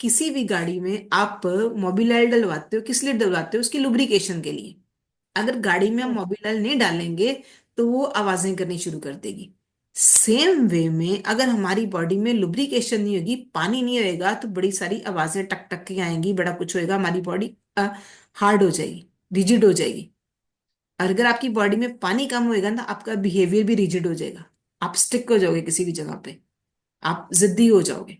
किसी भी गाड़ी में आप मोबिल ऑयल डलवाते हो, किस लिए डलवाते हो? उसकी लुब्रिकेशन के लिए। अगर गाड़ी में हम यस। मोबिल ऑयल नहीं डालेंगे तो वो आवाजें करनी शुरू कर देगी। सेम वे में अगर हमारी बॉडी में लुब्रिकेशन नहीं होगी, पानी नहीं होएगा, तो बड़ी सारी आवाजें टक टक की आएंगी, बड़ा कुछ होएगा, हमारी बॉडी हार्ड हो जाएगी, रिजिड हो जाएगी। और अगर आपकी बॉडी में पानी कम होएगा ना, आपका बिहेवियर भी रिजिड हो जाएगा। आप स्टिक हो जाओगे किसी भी जगह पे, आप जिद्दी हो जाओगे।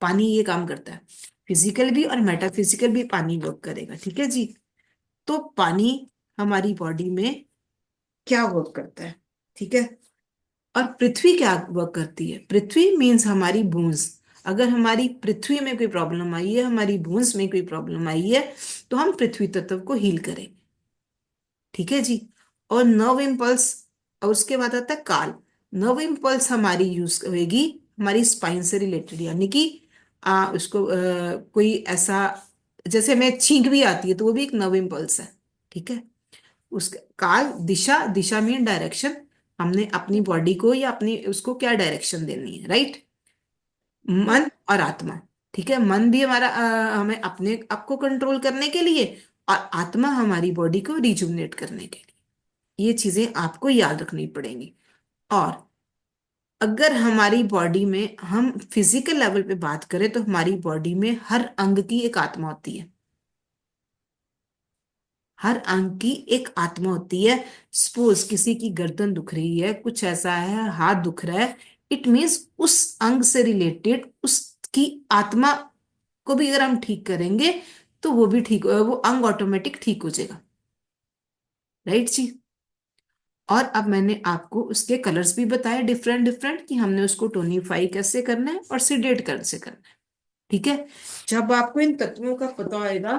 पानी ये काम करता है, फिजिकल भी और मेटाफिजिकल भी पानी वर्क करेगा। ठीक है जी। तो पानी हमारी बॉडी में क्या वर्क करता है? ठीक है। और पृथ्वी क्या वर्क करती है? पृथ्वी मीन्स हमारी बोन्स। अगर हमारी पृथ्वी में कोई प्रॉब्लम आई है, हमारी बोन्स में कोई प्रॉब्लम आई है, तो हम पृथ्वी तत्व को हील करेंगे। ठीक है जी। और नर्व इम्पल्स, और उसके बाद आता है काल। नर्व इम्पल्स हमारी यूज होगी हमारी स्पाइन से रिलेटेड, यानी कि उसको कोई ऐसा, जैसे हमें छींक भी आती है तो वो भी एक नर्व इम्पल्स है। ठीक है। उस काल, दिशा, दिशा मीन डायरेक्शन। हमने अपनी बॉडी को या अपनी उसको क्या डायरेक्शन देनी है, राइट? मन और आत्मा। ठीक है। मन भी हमारा हमें अपने आप को कंट्रोल करने के लिए, और आत्मा हमारी बॉडी को रिजुवनेट करने के लिए। ये चीजें आपको याद रखनी पड़ेंगी। और अगर हमारी बॉडी में हम फिजिकल लेवल पे बात करें तो हमारी बॉडी में हर अंग की एक आत्मा होती है। हर अंग की एक आत्मा होती है। सपोज किसी की गर्दन दुख रही है, कुछ ऐसा है, हाथ दुख रहा है, इट मीन्स उस अंग से रिलेटेड उसकी आत्मा को भी अगर हम ठीक करेंगे तो वो भी ठीक, वो अंग ऑटोमेटिक ठीक हो जाएगा। राइट जी। और अब मैंने आपको उसके कलर्स भी बताए डिफरेंट डिफरेंट, कि हमने उसको टोनीफाई कैसे करना है और सिडेट कैसे करना है। ठीक है। जब आपको इन तत्वों का पता होएगा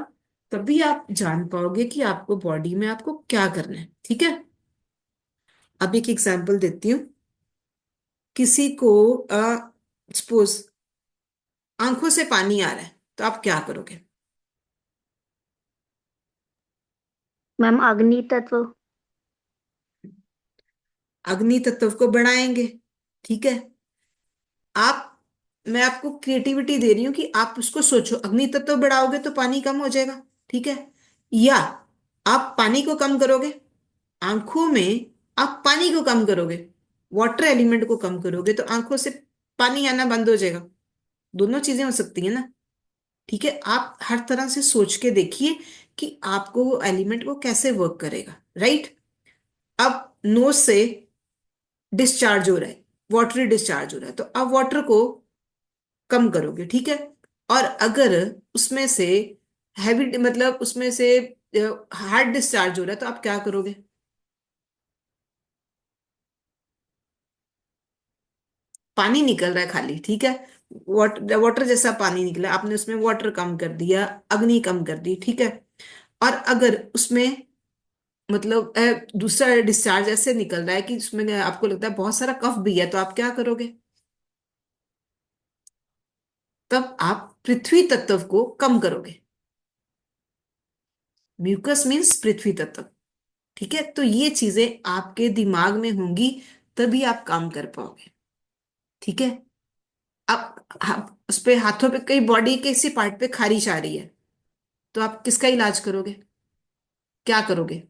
तभी आप जान पाओगे कि आपको बॉडी में आपको क्या करना है। ठीक है। अब एक एग्जांपल देती हूँ। किसी को सपोज आंखों से पानी आ रहा है तो आप क्या करोगे? मैम अग्नि तत्व। अग्नि तत्व को बढ़ाएंगे। ठीक है। आप, मैं आपको क्रिएटिविटी दे रही हूं कि आप उसको सोचो, अग्नि तत्व बढ़ाओगे तो पानी कम हो जाएगा। ठीक है। या आप पानी को कम करोगे, आंखों में आप पानी को कम करोगे, वाटर एलिमेंट को कम करोगे तो आंखों से पानी आना बंद हो जाएगा। दोनों चीजें हो सकती है ना। ठीक है। आप हर तरह से सोच के देखिए कि आपको वो एलिमेंट वो कैसे वर्क करेगा, राइट? अब नोज से डिस्चार्ज हो रहा है, वाटर डिस्चार्ज हो रहा है, तो अब वाटर को कम करोगे, ठीक है। और अगर उसमें से हैवी मतलब उसमें से हार्ड डिस्चार्ज हो रहा है तो आप क्या करोगे? पानी निकल रहा है खाली, ठीक है, वाटर वाटर जैसा पानी निकला, आपने उसमें वाटर कम कर दिया, अग्नि कम कर दी, ठीक है। और अगर उसमें मतलब दूसरा डिस्चार्ज ऐसे निकल रहा है कि उसमें आपको लगता है बहुत सारा कफ भी है, तो आप क्या करोगे? तब आप पृथ्वी तत्व को कम करोगे। म्यूकस मीन्स पृथ्वी तत्व, ठीक है। तो ये चीजें आपके दिमाग में होंगी, तभी आप काम कर पाओगे, ठीक है। अब उस पे हाथों पे कई बॉडी के किसी पार्ट पे खारिश आ रही है, तो आप किसका इलाज करोगे? क्या करोगे?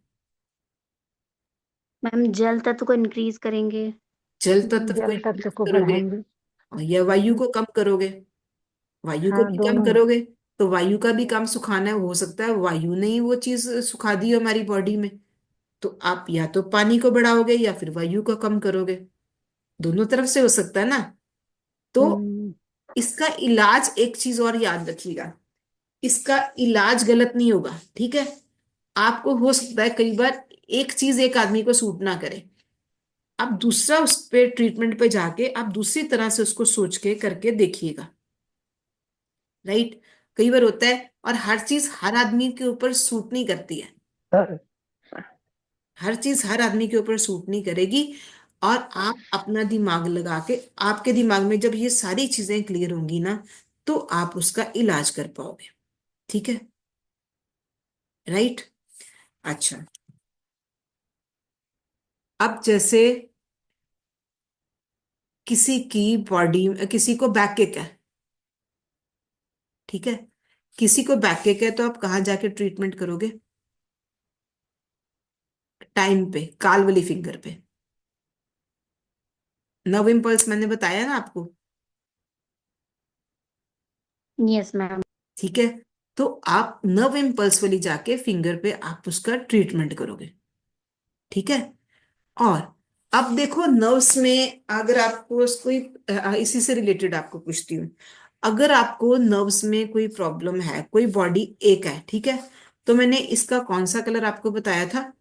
मैम जल तत्व को इंक्रीज करेंगे। जल तत्व को जल इंक्रीज तत्व को करोगे बढ़ाएंगे। या वायु को कम करोगे? वायु को हाँ, भी कम दोनों ही। करोगे। तो वायु का भी काम सुखाना है, हो सकता है वायु ने ही वो चीज सुखा दी हो हमारी बॉडी में। तो आप या तो पानी को बढ़ाओगे या फिर वायु को कम करोगे, दोनों तरफ से हो सकता है ना। तो हम्म। इसका इलाज एक चीज और याद रखिएगा, इसका इलाज गलत नहीं होगा, ठीक है। आपको हो सकता है कई बार एक चीज एक आदमी को सूट ना करे, आप दूसरा उस पे ट्रीटमेंट पे जाके आप दूसरी तरह से उसको सोच के करके देखिएगा, राइट। कई बार होता है, और हर चीज हर आदमी के ऊपर सूट नहीं करती है, सर। हर चीज हर आदमी के ऊपर सूट नहीं करेगी। और आप अपना दिमाग लगा के, आपके दिमाग में जब ये सारी चीजें क्लियर होंगी ना, तो आप उसका इलाज कर पाओगे, ठीक है, राइट। अच्छा, अब जैसे किसी की बॉडी, किसी को बैक एक है, ठीक है, किसी को बैक एक है, तो आप कहाँ जाके ट्रीटमेंट करोगे? टाइम पे, काल वाली फिंगर पे। नव इम्पल्स मैंने बताया ना आपको, यस मैम। ठीक है। तो आप नव इम्पल्स वाली जाके फिंगर पे आप उसका ट्रीटमेंट करोगे, ठीक है। और अब देखो नर्व्स में, अगर आपको कोई इसी से रिलेटेड आपको पूछती हूँ, अगर आपको नर्व्स में कोई प्रॉब्लम है, कोई बॉडी एक है, ठीक है, तो मैंने इसका कौन सा कलर आपको बताया था?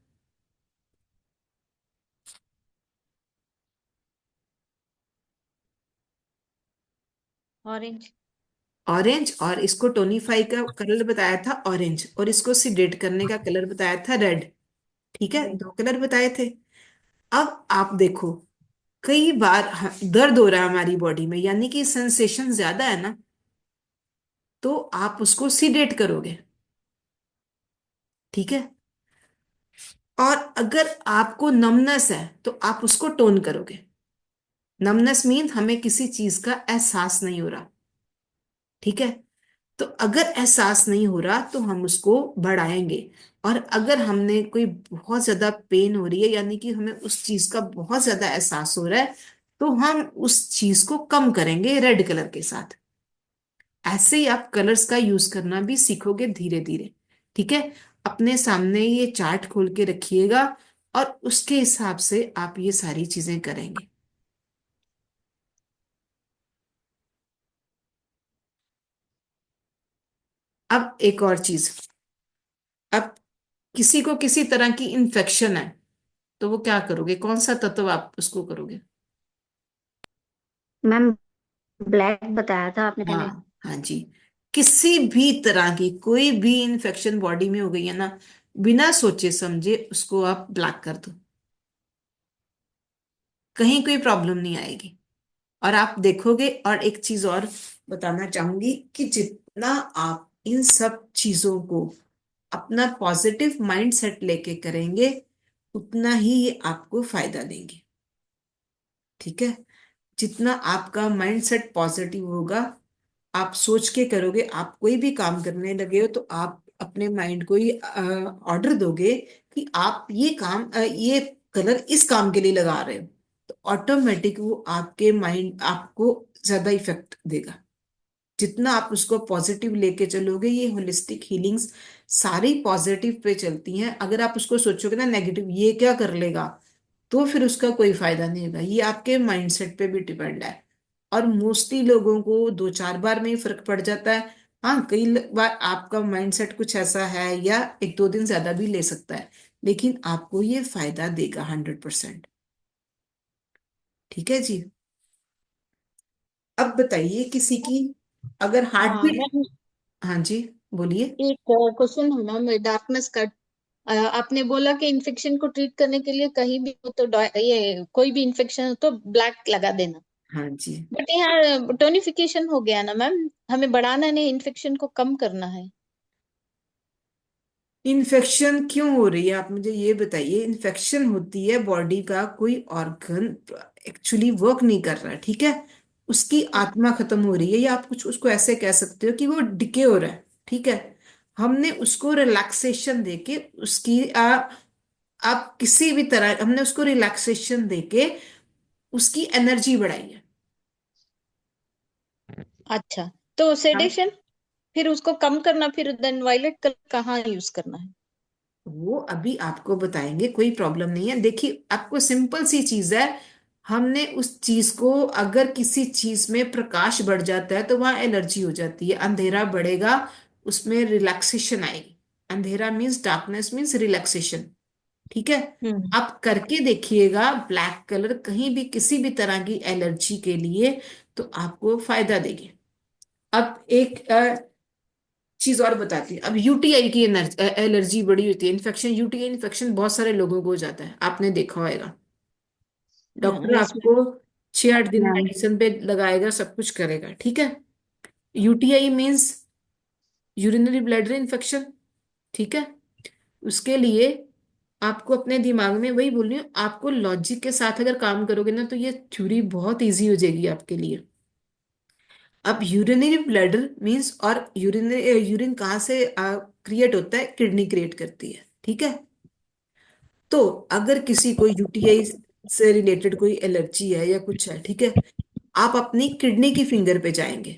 ऑरेंज। ऑरेंज। और इसको टोनीफाई का कलर बताया था ऑरेंज, और इसको सिडेट करने का कलर बताया था रेड, ठीक है, रेड। दो कलर बताए थे। अब आप देखो, कई बार दर्द हो रहा है हमारी बॉडी में, यानी कि सेंसेशन ज्यादा है ना, तो आप उसको सिडेट करोगे, ठीक है। और अगर आपको नमनेस है तो आप उसको टोन करोगे। नमनेस मीन हमें किसी चीज का एहसास नहीं हो रहा, ठीक है। तो अगर एहसास नहीं हो रहा तो हम उसको बढ़ाएंगे। और अगर हमने कोई बहुत ज्यादा पेन हो रही है, यानी कि हमें उस चीज का बहुत ज्यादा एहसास हो रहा है, तो हम उस चीज को कम करेंगे रेड कलर के साथ। ऐसे ही आप कलर्स का यूज करना भी सीखोगे धीरे धीरे, ठीक है। अपने सामने ये चार्ट खोल के रखिएगा, और उसके हिसाब से आप ये सारी चीजें करेंगे। अब एक और चीज, अब किसी को किसी तरह की इन्फेक्शन है, तो वो क्या करोगे? कौन सा तत्व आप उसको करोगे? मैम ब्लैक बताया था आपने हाँ, पहले। हाँ जी। किसी भी तरह की कोई भी इन्फेक्शन बॉडी में हो गई है ना, बिना सोचे समझे उसको आप ब्लैक कर दो, कहीं कोई प्रॉब्लम नहीं आएगी। और आप देखोगे, और एक चीज और बताना चाहूंगी कि जितना आप इन सब चीजों को अपना पॉजिटिव माइंड सेट लेके करेंगे, उतना ही ये आपको फायदा देंगे, ठीक है। जितना आपका माइंड सेट पॉजिटिव होगा, आप सोच के करोगे, आप कोई भी काम करने लगे हो तो आप अपने माइंड को ही ऑर्डर दोगे कि आप ये काम ये कलर इस काम के लिए लगा रहे हो, तो ऑटोमेटिक वो आपके माइंड आपको ज्यादा इफेक्ट देगा। जितना आप उसको पॉजिटिव लेके चलोगे, ये होलिस्टिक हीलिंग्स सारी पॉजिटिव पे चलती हैं। अगर आप उसको सोचोगे ना नेगेटिव, ये क्या कर लेगा, तो फिर उसका कोई फायदा नहीं होगा। ये आपके माइंडसेट पे भी डिपेंड है। और मोस्टली लोगों को 2-4 बार में ही फर्क पड़ जाता है। हाँ, कई बार आपका माइंडसेट कुछ ऐसा है या 1-2 दिन ज्यादा भी ले सकता है, लेकिन आपको ये फायदा देगा 100%। ठीक है जी। अब बताइए किसी की अगर हार्ट हाँ बीट। मैम, हाँ जी, बोलिए। एक क्वेश्चन है मैम, डार्कनेस का। आपने बोला कि इन्फेक्शन को ट्रीट करने के लिए कहीं भी हो तो ये कोई भी इन्फेक्शन हो तो ब्लैक लगा देना। हाँ जी। बट यहाँ टोनिफिकेशन हो गया ना मैम, हमें बढ़ाना नहीं, इन्फेक्शन को कम करना है। इन्फेक्शन क्यों हो रही है, आप मुझे ये बताइए। इन्फेक्शन होती है बॉडी का कोई ऑर्गन एक्चुअली वर्क नहीं कर रहा है, ठीक है, उसकी आत्मा खत्म हो रही है, या आप कुछ उसको ऐसे कह सकते हो कि वो डिके हो रहा है। ठीक है, हमने उसको रिलैक्सेशन देके उसकी आप किसी भी तरह हमने उसको रिलैक्सेशन देके उसकी एनर्जी बढ़ाई है। अच्छा, तो हम सेडेशन, फिर उसको कम करना, फिर देन वायलेट कलर कहाँ यूज करना है? वो अभी आपको बताएंगे, कोई प्रॉब्लम नहीं है। देखिए, आपको सिंपल सी चीज है, हमने उस चीज को, अगर किसी चीज में प्रकाश बढ़ जाता है तो वहां एलर्जी हो जाती है, अंधेरा बढ़ेगा उसमें रिलैक्सेशन आएगी। अंधेरा मीन्स डार्कनेस मीन्स रिलैक्सेशन। ठीक है, हम्म। आप करके देखिएगा ब्लैक कलर कहीं भी किसी भी तरह की एलर्जी के लिए, तो आपको फायदा देगी। अब एक चीज और बताती है। अब यूटीआई की एलर्जी बड़ी होती है, इन्फेक्शन, यूटीआई इन्फेक्शन बहुत सारे लोगों को हो जाता है, आपने देखा होगा। डॉक्टर यस आपको 6-8 दिन मैम। मेडिसिन पे लगाएगा, सब कुछ करेगा, ठीक है। UTI means urinary bladder infection. ठीक है, उसके लिए आपको अपने दिमाग में, वही बोल रही हूँ, आपको लॉजिक के साथ अगर काम करोगे ना तो ये थ्योरी बहुत इजी हो जाएगी आपके लिए। अब यूरिनरी ब्लैडर मीन्स, और यूरिन कहाँ से क्रिएट होता है, किडनी क्रिएट करती है। ठीक है, तो अगर किसी को यूटीआई से रिलेटेड कोई एलर्जी है या कुछ है, ठीक है, आप अपनी किडनी की फिंगर पे जाएंगे।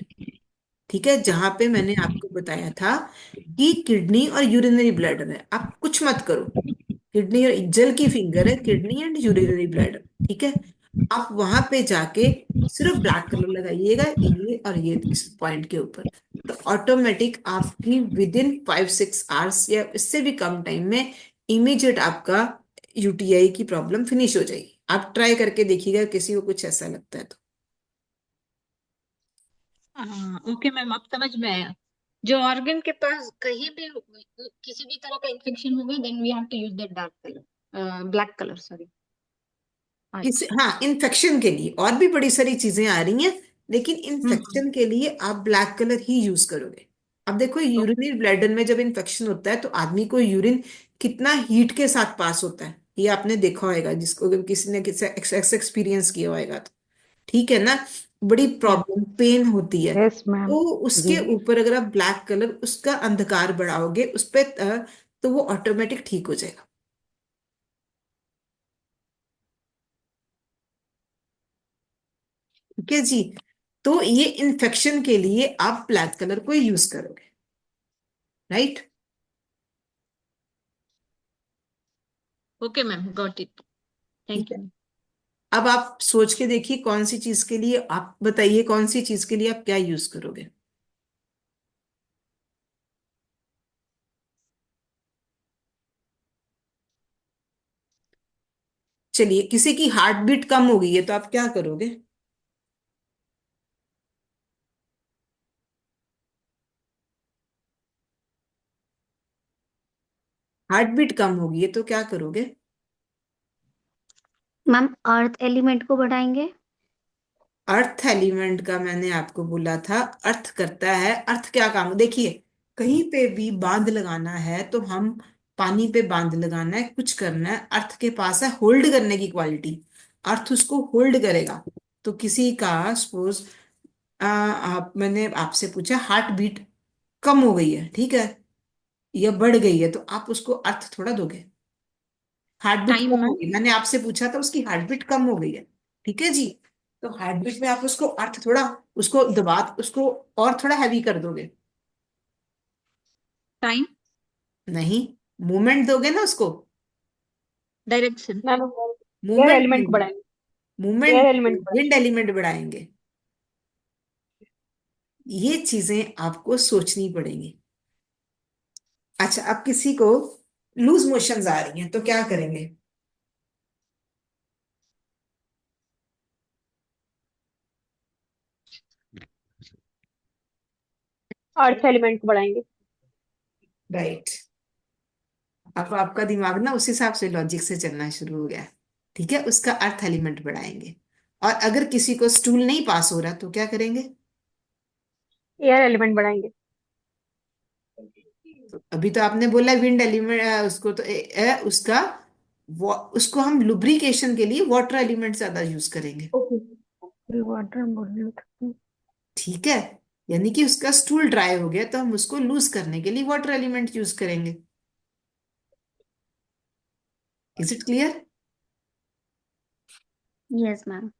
ठीक है, जहां पे मैंने आपको बताया था कि किडनी और यूरिनरी ब्लैडर है, आप कुछ मत करो। किडनी और जल की फिंगर है, किडनी एंड यूरिनरी ब्लैडर। ठीक है, आप वहां पे जाके सिर्फ ब्लैक कलर लगाइएगा, ये और ये इस पॉइंट के ऊपर, तो ऑटोमेटिक आपकी विद इन 5-6 आवर्स या इससे भी कम टाइम में इमीडिएट आपका यूटीआई की प्रॉब्लम फिनिश हो जाएगी। आप ट्राई करके देखिएगा, किसी को कुछ ऐसा लगता है तो। हाँ ओके मैम, अब समझ में आया। जो ऑर्गन के पास कहीं भी किसी भी तरह का इन्फेक्शन होगा, then we have to use that dark colour, black colour, sorry. इस, अच्छा। हाँ, इन्फेक्शन के लिए और भी बड़ी सारी चीजें आ रही हैं, लेकिन हम्म। इन्फेक्शन के लिए आप ब्लैक कलर ही यूज करोगे। अब देखो, ओके। यूरिनरी ब्लैडर में जब इन्फेक्शन होता है तो आदमी को यूरिन कितना हीट के साथ पास होता है, ये आपने देखा होगा, जिसको किसी ने किसी एक्सपीरियंस किया होगा तो। ठीक है ना, बड़ी या। प्रॉब्लम, पेन होती है। Yes ma'am. तो जी। उसके ऊपर अगर आप ब्लैक कलर, उसका अंधकार बढ़ाओगे उस पे, तो वो ऑटोमेटिक ठीक हो जाएगा। ठीक है जी, तो ये इन्फेक्शन के लिए आप ब्लैक कलर को यूज करोगे, right. Okay ma'am, got it. ठीक थैंक है, यू। अब आप सोच के देखिए कौन सी चीज के लिए, आप बताइए कौन सी चीज के लिए आप क्या यूज करोगे। चलिए, किसी की हार्ट बीट कम हो गई है तो आप क्या करोगे। हार्ट बीट कम हो गई है तो क्या करोगे। मैम अर्थ एलिमेंट को बढ़ाएंगे। अर्थ एलिमेंट का मैंने आपको बोला था, अर्थ करता है, अर्थ क्या काम, देखिए, कहीं पे भी बांध लगाना है तो हम, पानी पे बांध लगाना है, कुछ करना है, अर्थ के पास है होल्ड करने की क्वालिटी, अर्थ उसको होल्ड करेगा। तो किसी का सपोज, आप, मैंने आपसे पूछा हार्ट बीट कम हो गई है, ठीक है, या बढ़ गई है, तो आप उसको अर्थ थोड़ा दोगे। हार्ट बीट टाइम कम मैम। होगी, मैंने आपसे पूछा था उसकी हार्ट बीट कम हो गई है, ठीक है जी, तो हार्ट बीट में आप उसको अर्थ थोड़ा, उसको दबा, उसको और थोड़ा हैवी कर दोगे। टाइम। नहीं, मूवमेंट दोगे ना उसको, direction. Ma'am air movement element को देंगे, बढ़ाएंगे। मूवमेंट, एयर एलिमेंट को विंड बढ़ाएंगे। एलिमेंट बढ़ाएंगे। ये चीजें आपको सोचनी पड़ेंगी। अच्छा, अब किसी को लूज मोशंस आ रही हैं तो क्या करेंगे? अर्थ एलिमेंट को बढ़ाएंगे। राइट। अब आपका दिमाग ना उस हिसाब से लॉजिक से चलना शुरू हो गया। ठीक है, उसका अर्थ एलिमेंट बढ़ाएंगे। और अगर किसी को स्टूल नहीं पास हो रहा तो क्या करेंगे? एयर एलिमेंट बढ़ाएंगे। तो अभी तो आपने बोला विंड एलिमेंट, उसको तो उसका उसको हम लुब्रिकेशन के लिए वाटर एलिमेंट ज्यादा यूज करेंगे। ओके, वाटर बोल रही हूँ। ठीक है, यानी कि उसका स्टूल ड्राई हो गया तो हम उसको लूज करने के लिए वाटर एलिमेंट यूज करेंगे। Is it clear? Yes ma'am.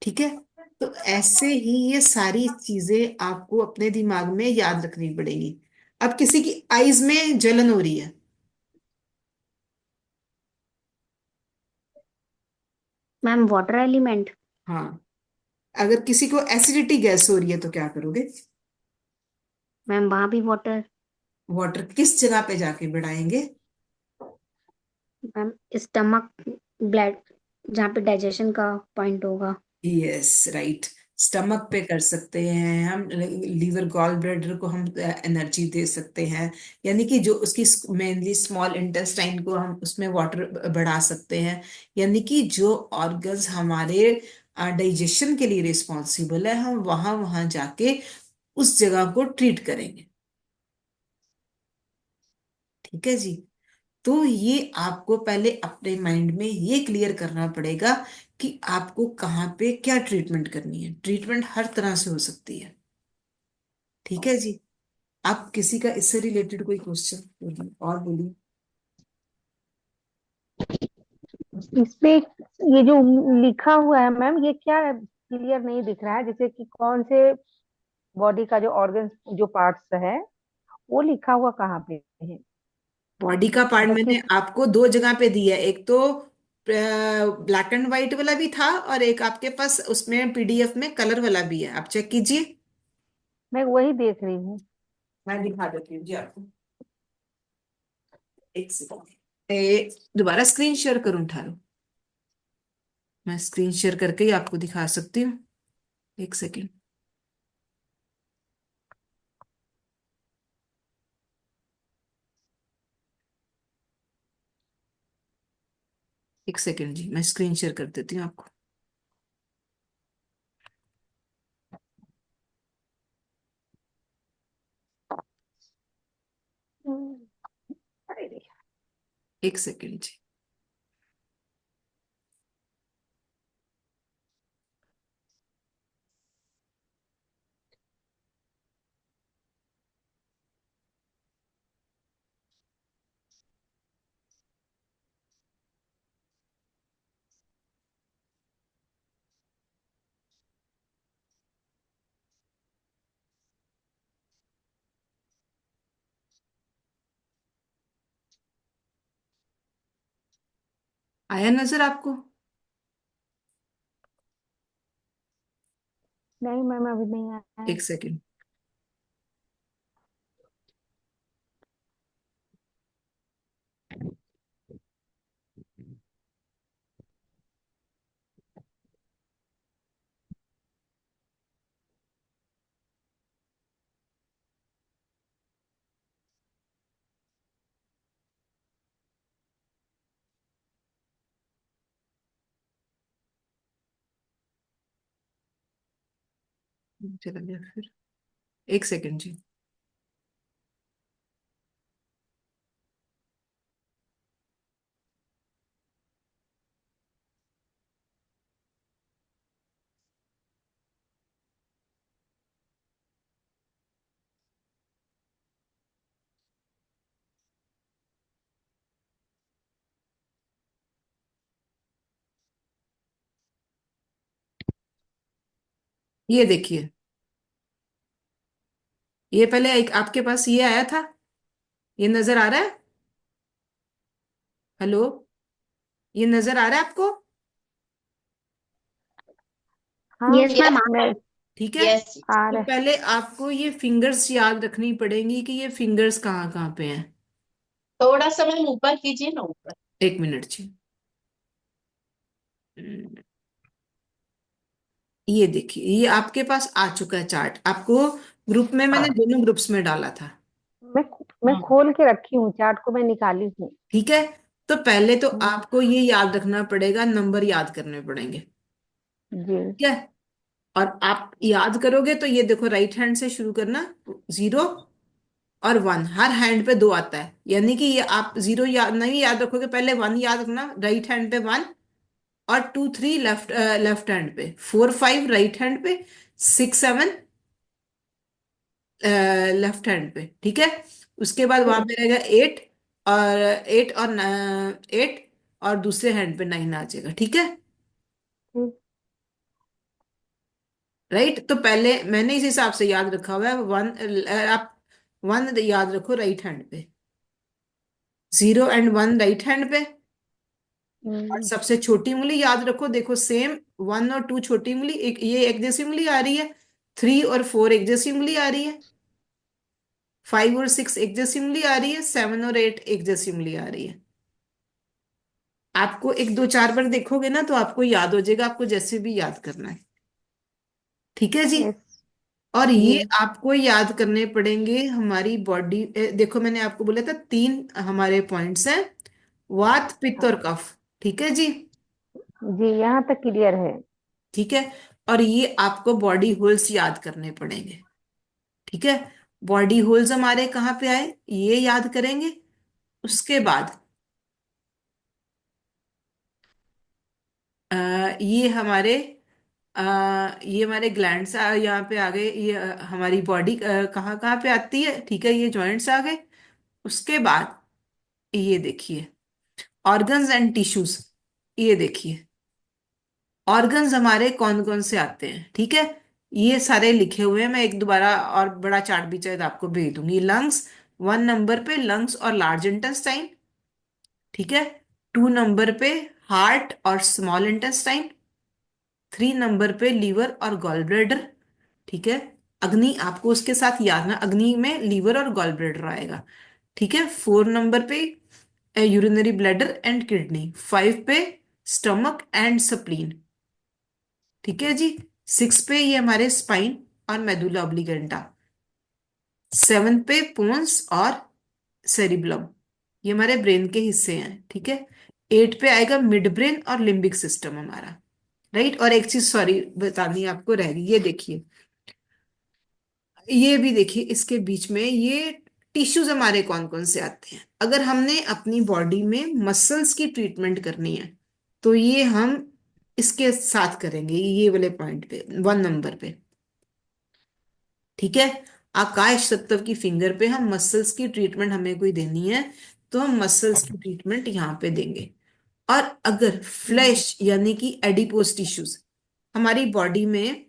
ठीक है, तो ऐसे ही ये सारी चीजें आपको अपने दिमाग में याद रखनी पड़ेगी। अब किसी की आईज में जलन हो रही है। Ma'am water element. हाँ। अगर किसी को एसिडिटी गैस हो रही है तो क्या करोगे? मैम वहां भी वाटर। वाटर किस जगह पे जाके बढ़ाएंगे? मैम स्टमक, ब्लड, जहाँ पे डाइजेशन का पॉइंट होगा। Yes, right. स्टमक पे कर सकते हैं हम, लीवर गॉल ब्लैडर को हम एनर्जी दे सकते हैं। यानी कि जो उसकी मेनली स्मॉल इंटेस्टाइन को हम उसमें वाटर बढ़ा सकते हैं। यानी कि जो ऑर्गन्स हमारे डाइजेशन के लिए रिस्पॉन्सिबल है, हम वहां वहां जाके उस जगह को ट्रीट करेंगे। ठीक है जी। तो ये आपको पहले अपने माइंड में ये क्लियर करना पड़ेगा कि आपको कहाँ पे क्या ट्रीटमेंट करनी है। ट्रीटमेंट हर तरह से हो सकती है। ठीक है जी। आप किसी का इससे रिलेटेड कोई क्वेश्चन बोलिए और बोलिए। इसपे ये जो लिखा हुआ है मैम, ये क्या क्लियर नहीं दिख रहा है, जैसे कि कौन से बॉडी का जो ऑर्गन, जो पार्ट्स है, वो लिखा हुआ कहाँ पे है? बॉडी का पार्ट मतलब मैंने किस आपको दो जगह पे दिया है। एक तो ब्लैक एंड व्हाइट वाला भी था और एक आपके पास उसमें पीडीएफ में कलर वाला भी है, आप चेक कीजिए। मैं वही देख रही हूँ। मैं दिखा देती हूँ जी आपको। एक सेकंड, दोबारा स्क्रीन शेयर करूँ ठारो? मैं स्क्रीन शेयर करके ही आपको दिखा सकती हूँ। एक सेकंड। एक सेकंड जी, मैं स्क्रीन शेयर कर देती हूँ आपको। अरे रे। एक सेकंड जी। आया नजर आपको? नहीं मैम, अभी नहीं आया है। एक सेकंड। चला गया फिर। एक सेकंड जी। ये देखिए, ये पहले एक आपके पास ये आया था, ये नजर आ रहा है? हेलो, ये नजर आ रहा है आपको? हाँ यस मैम। मैं ठीक है। यस। आ तो रहा है। पहले आपको ये फिंगर्स याद रखनी पड़ेंगी कि ये फिंगर्स कहाँ कहाँ पे हैं। थोड़ा सा मैम ऊपर कीजिए ना, ऊपर। एक मिनट जी। हम्म, ये देखिए, ये आपके पास आ चुका है चार्ट। आपको ग्रुप में, मैंने दोनों ग्रुप्स में डाला था। मैं मैं हाँ। खोल के रखी हूँ, चार्ट को मैं निकाली हूँ। ठीक है। तो पहले तो हम्म, आपको ये याद रखना पड़ेगा, नंबर याद करने पड़ेंगे। जी। ठीक है। और आप याद करोगे तो ये देखो, राइट हैंड से शुरू करना। 0 और 1 हर हैंड पे 2 आता है, यानी कि ये आप 0 याद नहीं याद रखोगे, पहले 1 याद रखना, राइट हैंड पे 1। और 2 3 लेफ्ट लेफ्ट हैंड पे, 4 5 राइट हैंड पे, 6 7 लेफ्ट हैंड पे। ठीक है। उसके बाद वहां पे रहेगा 8, और 8 और दूसरे हैंड पे 9 आ जाएगा। ठीक है। ठीक। राइट। तो पहले मैंने इस हिसाब से याद रखा हुआ है। 1, आप 1 याद रखो राइट हैंड पे, 0 और 1 राइट हैंड पे। और हम्म, सबसे छोटी उंगली याद रखो, देखो सेम, 1 और 2 छोटी उंगली, एक ये एक जैसी उंगली आ रही है। 3 और 4 एक जैसी उंगली आ रही है। 5 और 6 एक जैसी उंगली आ रही है। 7 और 8 एक जैसी उंगली आ रही है। आपको एक दो चार बार देखोगे ना तो आपको याद हो जाएगा, आपको जैसे भी याद करना है। ठीक है जी। यस। और जी। ये आपको याद करने पड़ेंगे हमारी बॉडी। देखो मैंने आपको बोला था 3 हमारे पॉइंट्स हैं, वात पित्त और कफ। ठीक है जी। जी, यहाँ तक क्लियर है। ठीक है। और ये आपको बॉडी होल्स याद करने पड़ेंगे। ठीक है। बॉडी होल्स हमारे कहाँ पे आए, ये याद करेंगे। उसके बाद ये हमारे अ, ये हमारे ग्लैंड्स यहाँ पे आ गए। ये हमारी बॉडी कहाँ कहाँ पे आती है। ठीक है, ये जॉइंट्स आ गए। उसके बाद ये देखिए, ऑर्गन्स एंड टिश्यूज। ये देखिए, ऑर्गन्स हमारे कौन कौन से आते हैं। ठीक है। ये सारे लिखे हुए हैं, मैं एक दोबारा और बड़ा चार्ट भी चाहे तो आपको भेज दूंगी। लंग्स, 1 नंबर पे लंग्स और लार्ज इंटेस्टाइन। ठीक है। 2 नंबर पे हार्ट और स्मॉल इंटेस्टाइन। 3 नंबर पे लीवर और गॉल ब्लैडर। ठीक है। अग्नि आपको उसके साथ याद ना, अग्नि में लीवर और गॉल ब्लैडर आएगा। ठीक है। 4 नंबर पे यूरिनरी ब्लैडर एंड किडनी। 5 पे स्टमक एंड स्प्लीन। ठीक है जी। 6 पे ये हमारे स्पाइन और मेदुला ऑब्लिगेंटा। 7 पे पोन्स और सेरिब्लम, ये हमारे ब्रेन के हिस्से हैं। ठीक है। 8 पे आएगा मिड ब्रेन और लिम्बिक सिस्टम हमारा। राइट। और एक चीज सॉरी बतानी आपको रह गई, ये देखिए, ये भी देखिए, इसके बीच में ये टिश्यूज हमारे कौन कौन से आते हैं। अगर हमने अपनी बॉडी में मसल्स की ट्रीटमेंट करनी है तो ये हम इसके साथ करेंगे, ये वाले पॉइंट पे, 1 नंबर पे। ठीक है। आकाश तत्व की फिंगर पे हम मसल्स की ट्रीटमेंट, हमें कोई देनी है तो हम मसल्स की ट्रीटमेंट यहाँ पे देंगे। और अगर फ्लैश यानी कि एडिपोज टिश्यूज हमारी बॉडी में,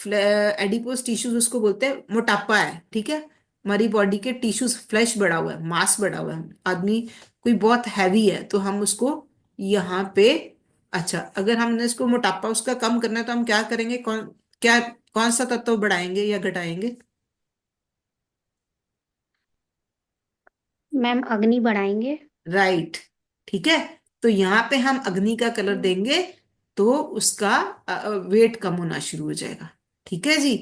एडिपोज टिश्यूज उसको बोलते हैं, मोटापा है। ठीक है। हमारी बॉडी के टिश्यूज, फ्लैश बढ़ा हुआ है, मास बढ़ा हुआ है, आदमी कोई बहुत हैवी है तो हम उसको यहाँ पे, अच्छा अगर हमने इसको मोटापा उसका कम करना है तो हम क्या करेंगे, कौन सा तत्व बढ़ाएंगे या घटाएंगे। मैम अग्नि बढ़ाएंगे। राइट। ठीक है। तो यहाँ पे हम अग्नि का कलर देंगे तो उसका वेट कम होना शुरू हो जाएगा। ठीक है जी।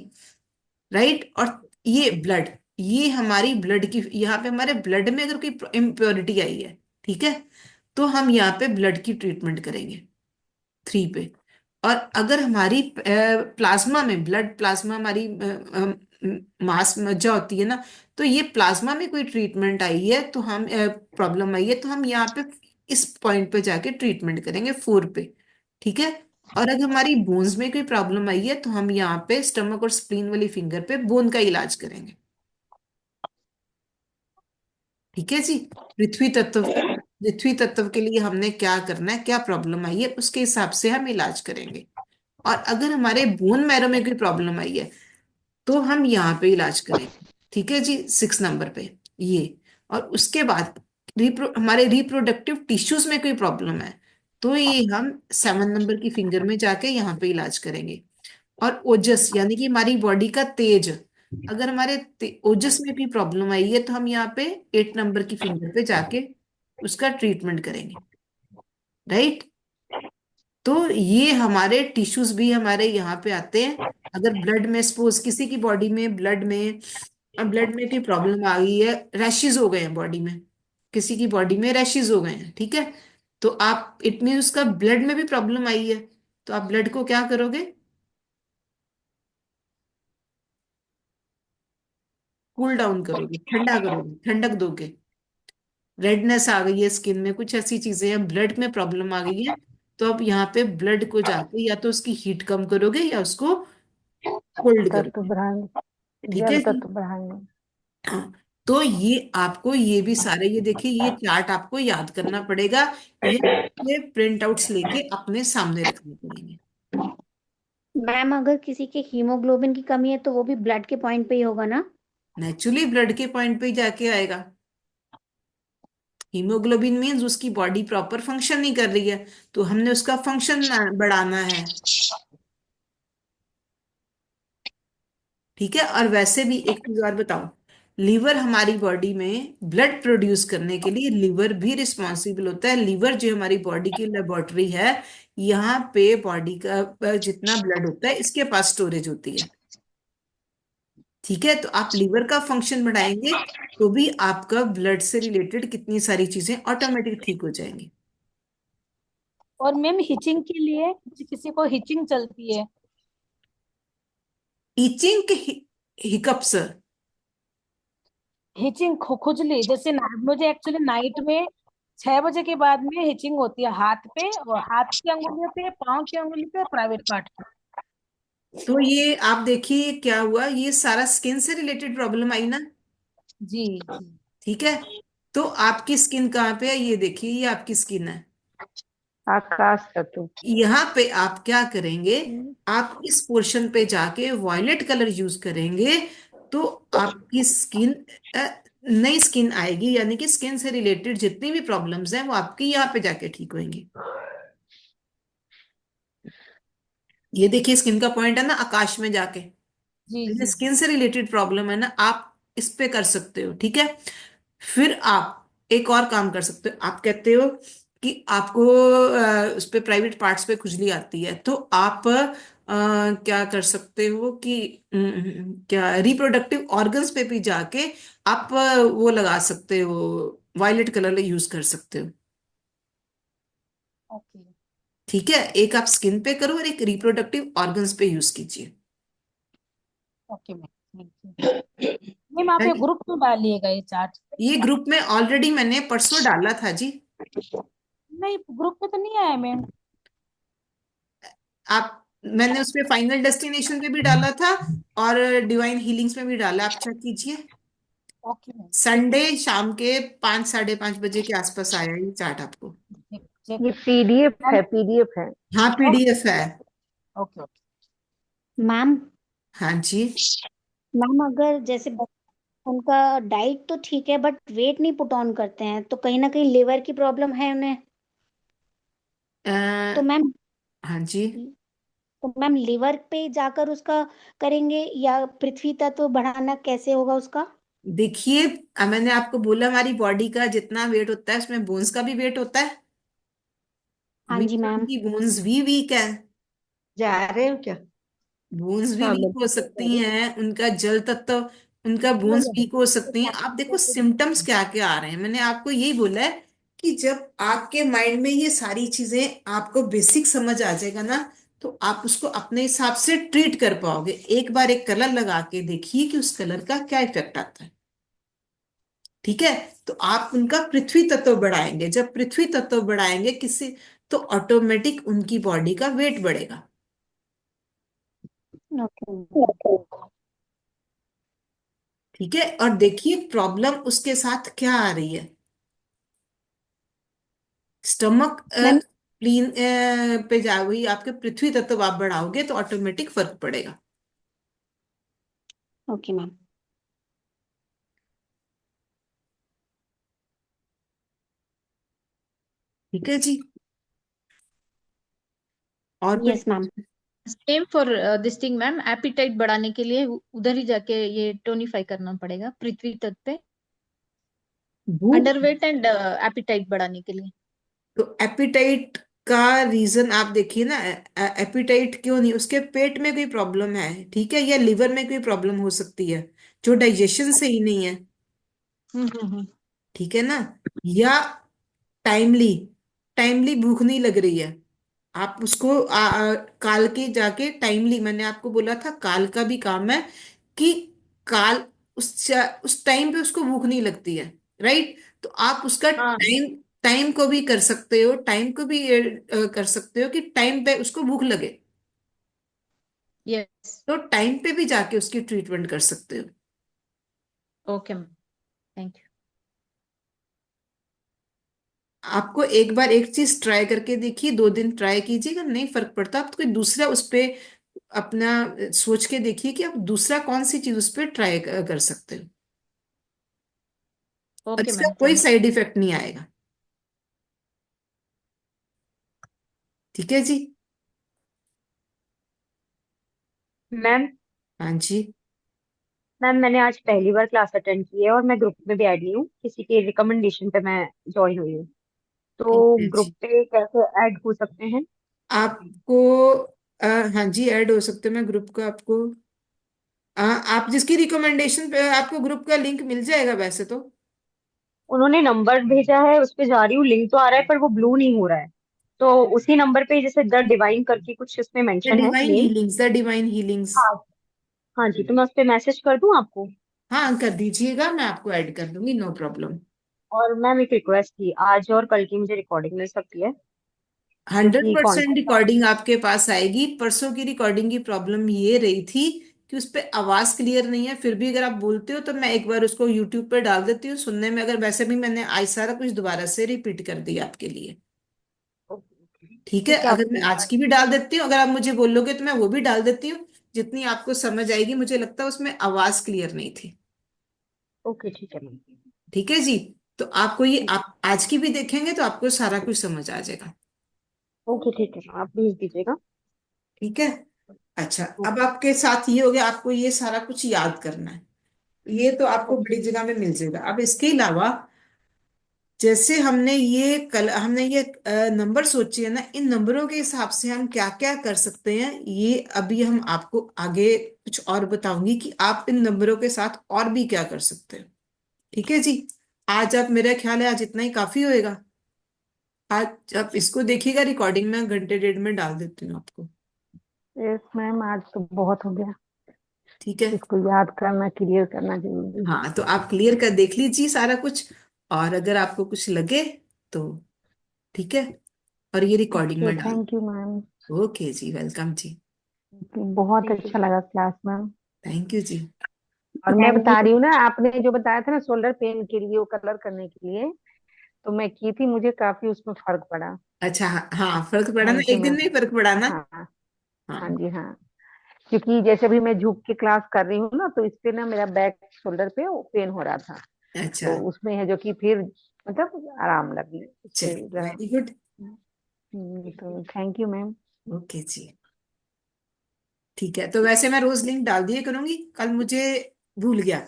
राइट। और ये ब्लड, ये हमारी ब्लड की, यहाँ पे हमारे ब्लड में अगर कोई इम्प्योरिटी आई है, ठीक है, तो हम यहाँ पे ब्लड की ट्रीटमेंट करेंगे, 3 पे। और अगर हमारी प्लाज्मा में, ब्लड प्लाज्मा हमारी मास मज्जा होती है ना, तो ये प्लाज्मा में कोई ट्रीटमेंट आई है तो हम, प्रॉब्लम आई है तो हम यहाँ पे इस पॉइंट पे जाके ट्रीटमेंट करेंगे, 4 पे। ठीक है। और अगर हमारी बोन्स में कोई प्रॉब्लम आई है तो हम यहाँ पे स्टमक और स्प्लीन वाली फिंगर पे बोन का इलाज करेंगे। ठीक है जी। पृथ्वी तत्व के लिए हमने क्या करना है, क्या प्रॉब्लम आई है उसके हिसाब से हम इलाज करेंगे। और अगर हमारे बोन मैरो में कोई प्रॉब्लम आई है तो हम यहाँ पे इलाज करेंगे। ठीक है जी, 6 नंबर पे ये। और उसके बाद हमारे रिप्रोडक्टिव टिश्यूज में कोई प्रॉब्लम है तो ये हम 7 नंबर की फिंगर में जाके यहाँ पे इलाज करेंगे। और ओजस यानी कि हमारी बॉडी का तेज। अगर हमारे ओजस में भी प्रॉब्लम आई है तो हम यहाँ पे 8 नंबर की फिंगर पे जाके उसका ट्रीटमेंट करेंगे। राइट। तो ये हमारे टिश्यूज भी हमारे यहाँ पे आते हैं। अगर ब्लड में सपोज किसी की बॉडी में ब्लड में कोई प्रॉब्लम आ गई है, रैशेज हो गए हैं बॉडी में, किसी की बॉडी में रैशेज हो गए हैं, ठीक है, तो आप इट मीन उसका ब्लड में भी प्रॉब्लम आई है, तो आप ब्लड को क्या करोगे, कूल डाउन करोगे, ठंडा करोगे, ठंडक दोगे। रेडनेस आ गई है स्किन में, कुछ ऐसी चीजें हैं, ब्लड में प्रॉब्लम आ गई है, तो आप यहाँ पे ब्लड को जाके या तो उसकी हीट कम करोगे या उसको कोल्ड तत्व करोगे। बढ़ाएंगे, ठीक जल है जी। तत्व बढ़ाएंगे। हाँ। तो ये आपको ये भी सारे, ये देखिए ये चार्ट आपको याद करना पड़ेगा, ये प्रिंट आउट्स लेके अपने सामने रखने पड़ेंगे। मैम अगर किसी के हीमोग्लोबिन की कमी है तो वो भी ब्लड के पॉइंट पे ही होगा ना? नेचुरली ब्लड के पॉइंट पे ही जाके आएगा। हीमोग्लोबिन मीन्स उसकी बॉडी प्रॉपर फंक्शन नहीं कर रही है, तो हमने उसका फंक्शन बढ़ाना है। ठीक है। और वैसे भी एक चीज और बताऊं, लीवर हमारी बॉडी में ब्लड प्रोड्यूस करने के लिए लीवर भी रिस्पॉन्सिबल होता है। लीवर जो हमारी बॉडी की लेबोरेटरी है, यहाँ पे बॉडी का जितना ब्लड होता है इसके पास स्टोरेज होती है। ठीक है। तो आप लीवर का फंक्शन बढ़ाएंगे तो भी आपका ब्लड से रिलेटेड कितनी सारी चीजें ऑटोमेटिक ठीक हो जाएंगी। और मैम हिचिंग के लिए किसी को हिचिंग चलती है, ईचिंग के हिकअप्स। हिचिंग खुजली जैसे मुझे एक्चुअली नाइट में 6 बजे के बाद में हिचिंग होती है हाथ पे, और हाथ की अंगुलियों पे, पाँव की अंगुली पे, और प्राइवेट पार्ट पे। तो ये आप देखिए क्या हुआ, ये सारा स्किन से रिलेटेड प्रॉब्लम आई ना। जी जी। ठीक है। तो आपकी स्किन कहाँ पे है, ये देखिए ये आपकी स्किन है। आकाश तत्व। यहाँ पे आप क्या करेंगे, आप इस पोर्शन पे जाके वॉयलेट कलर यूज करेंगे, तो आपकी स्किन नई स्किन आएगी, यानी कि स्किन से रिलेटेड जितनी भी प्रॉब्लम्स हैं वो आपकी यहाँ पे जाके ठीक होंगी। ये देखिए स्किन का पॉइंट है ना आकाश में जाके, जी जी जी। स्किन से रिलेटेड प्रॉब्लम है ना, आप इस पे कर सकते हो। ठीक है। फिर आप एक और काम कर सकते हो, आप कहते हो कि आपको उस पे प्राइवेट पार्ट्स पे खुजली आती है, तो आप क्या कर सकते हो कि क्या रिप्रोडक्टिव ऑर्गन्स पे भी जाके आप वो लगा सकते हो, वायलेट कलर यूज कर सकते हो। ओके ठीक है। एक आप स्किन पे करो और एक रिप्रोडक्टिव ऑर्गन्स पे यूज कीजिए। Okay ma'am, thank you ma'am. आप ये ग्रुप में डालिएगा ये चार्ट। ये ग्रुप में ऑलरेडी मैंने परसों डाला था जी। नहीं, ग्रुप में तो नहीं आया मैम। आप मैंने उस पे फाइनल डेस्टिनेशन पे भी डाला था और डिवाइन हीलिंग्स में भी डाला, आप चेक कीजिए। Okay ma'am. संडे शाम के 5 साढ़े 5 बजे के आसपास आया ये चार्ट आपको। Check check. ये पीडीएफ है, पीडीएफ है। हाँ पीडीएफ है। Okay okay. मैम, हाँ जी। मैम अगर जैसे उनका डाइट तो ठीक है बट वेट नहीं पुट ऑन करते हैं तो कहीं ना कहीं लिवर की प्रॉब्लम है उन्हें। तो अ, मैम, हाँ जी। लिवर पे जाकर उसका करेंगे या पृथ्वी तत्व बढ़ाना कैसे होगा उसका? देखिए मैंने आपको बोला हमारी बॉडी का जितना वेट होता है उसमें बोन्स का भी वेट होता है, हाँ जी मीन्स मैम। उनकी बोन्स भी वीक है। जा रहे हो क्या? बोन्स भी हाँ वीक हो सकती हैं, उनका जल तत्व, उनका बोन्स वीक हो सकती हैं। आप देखो सिम्टम्स क्या क्या आ रहे हैं, मैंने आपको यही बोला है कि जब आपके माइंड में ये सारी चीजें आपको बेसिक समझ आ जाएगा ना, तो आप उसको अपने हिसाब से ट्रीट कर पाओगे। एक बार एक कलर लगा के देखिए कि उस कलर का क्या इफेक्ट आता है। ठीक है। तो आप उनका पृथ्वी तत्व बढ़ाएंगे, जब पृथ्वी तत्व बढ़ाएंगे किसी, तो ऑटोमेटिक उनकी बॉडी का वेट बढ़ेगा। ओके। ठीक है। और देखिए प्रॉब्लम उसके साथ क्या आ रही है, स्टमक मैम। क्लीन पे जाओगे, आपके पृथ्वी तत्व आप बढ़ाओगे तो ऑटोमेटिक फर्क पड़ेगा। Okay ma'am. ठीक है जी। और यस कुछ, ma'am. Same for this thing ma'am, appetite बढ़ाने के लिए उधर ही जाके ये टोनिफाई करना पड़ेगा पृथ्वी तत्व पे, भूख। अंडरवेट एंड एपिटाइट बढ़ाने के लिए। तो एपिटाइट का रीजन आप देखिए ना, एपिटाइट क्यों नहीं, उसके पेट में कोई प्रॉब्लम है, ठीक है, या लिवर में कोई प्रॉब्लम हो सकती है, जो डाइजेशन सही नहीं है, हम्म। ठीक है ना, या टाइमली टाइमली भूख नहीं लग रही है। आप उसको काल के जाके टाइमली, मैंने आपको बोला था काल का भी काम है कि काल उस टाइम पे उसको भूख नहीं लगती है, राइट। तो आप उसका हाँ। टाइम टाइम को भी कर सकते हो, टाइम को भी कर सकते हो कि टाइम पे उसको भूख लगे, यस। तो टाइम पे भी जाके उसकी ट्रीटमेंट कर सकते हो। Okay ma'am, thank you. आपको एक बार एक चीज ट्राई करके देखिए, 2 दिन ट्राई कीजिएगा, नहीं फर्क पड़ता आप तो कोई दूसरा उस पे अपना सोच के देखिए कि आप दूसरा कौन सी चीज उस पर ट्राई कर सकते हो, और ओके इसका मैम, कोई थैंक साइड इफेक्ट नहीं आएगा। ठीक है जी। मैम हाँ जी। मैम मैंने आज पहली बार क्लास अटेंड की है और मैं ग्रुप में भी ऐड नहीं हूँ, किसी के रिकमेंडेशन पे मैं ज्वाइन हुई हूँ। ठीक तो है ग्रुप जी। पे कैसे ऐड हो सकते हैं? आपको हाँ जी, ऐड हो सकते हैं, मैं ग्रुप का आपको आप जिसकी रिकमेंडेशन पे आपको ग्रुप का लिंक मिल जाएगा वैसे तो। उन्होंने नंबर भेजा है, उस पे जा रही हूँ, लिंक तो आ रहा है पर वो ब्लू नहीं हो रहा है। तो उसी नंबर पे जैसे द डिवाइन करके कुछ इसमें द मेंशन है divine name. Healings, the divine healings. हाँ। हाँ जी, तो मैं उस पे मैसेज कर दूं आपको? हाँ कर दीजिएगा, मैं आपको ऐड कर दूंगी, नो प्रॉब्लम। और मैम एक रिक्वेस्ट थी, आज और कल की मुझे रिकॉर्डिंग मिल सकती है? 100% क्योंकि कॉन्टेक्ट आप। रिकॉर्डिंग आपके पास आएगी। परसों की रिकॉर्डिंग की प्रॉब्लम ये रही थी कि उस पे आवाज क्लियर नहीं है, फिर भी अगर आप बोलते हो तो मैं एक बार उसको यूट्यूब पे डाल देती हूँ सुनने में, अगर वैसे भी मैंने आज सारा कुछ दोबारा से रिपीट कर दिया आपके लिए। ठीक है, ठीक है, अगर मैं आप। आज की भी डाल देती हूँ, अगर आप मुझे बोलोगे तो मैं वो भी डाल देती हूँ, जितनी आपको समझ आएगी। मुझे लगता है उसमें आवाज क्लियर नहीं थी। ओके ठीक है मैम। ठीक है जी। तो आपको ये ठीक है। आप आज की भी देखेंगे तो आपको सारा कुछ समझ आ जाएगा। ओके ठीक है मैम, आप भेज दीजिएगा। ठीक है। अच्छा, अब ओके। आपके साथ ये हो गया, आपको ये सारा कुछ याद करना है, ये तो आपको ओके। बड़ी जगह में मिल जाएगा। अब इसके अलावा जैसे हमने ये नंबर सोचे है ना, इन नंबरों के हिसाब से हम क्या क्या कर सकते हैं, ये अभी हम आपको आगे कुछ और बताऊंगी कि आप इन नंबरों के साथ और भी क्या कर सकते हैं। ठीक है जी। आज आप, मेरा ख्याल है आज इतना ही काफी होएगा। आज आप इसको देखिएगा, रिकॉर्डिंग में घंटे डेढ़ में डाल देती हूँ आपको। यस मैम, आज तो बहुत हो गया। ठीक है। इसको याद करना, क्लियर करना जरूरी है। हाँ तो आप क्लियर कर देख लीजिए सारा कुछ, और अगर आपको कुछ लगे तो ठीक है, और ये रिकॉर्डिंग ओके, में डाल। Thank you ma'am. ओके जी, वेलकम जी। बहुत थैंक यू अच्छा लगा क्लास मैम। थैंक यू जी। और मैं मैम बता रही हूँ ना, आपने जो बताया था ना शोल्डर पेन के लिए, वो कलर करने के लिए, तो मैं की थी, मुझे काफी उसमें फर्क पड़ा। अच्छा, हाँ हाँ, फर्क पड़ा ना, थैंक यू एक दिन मैम। में ही फर्क पड़ा ना। हाँ। हाँ हाँ। जी हाँ। क्योंकि जैसे भी मैं झुक के क्लास कर रही हूँ ना, तो इससे ना मेरा बैक शोल्डर पे पेन हो रहा था। अच्छा, तो उसमें है जो कि फिर मतलब आराम लगी उससे चलिए जरा। Very good. तो थैंक यू मैम। ओके जी। ठीक है, तो वैसे मैं रोज लिंक डाल दिए करूंगी, कल मुझे भूल गया,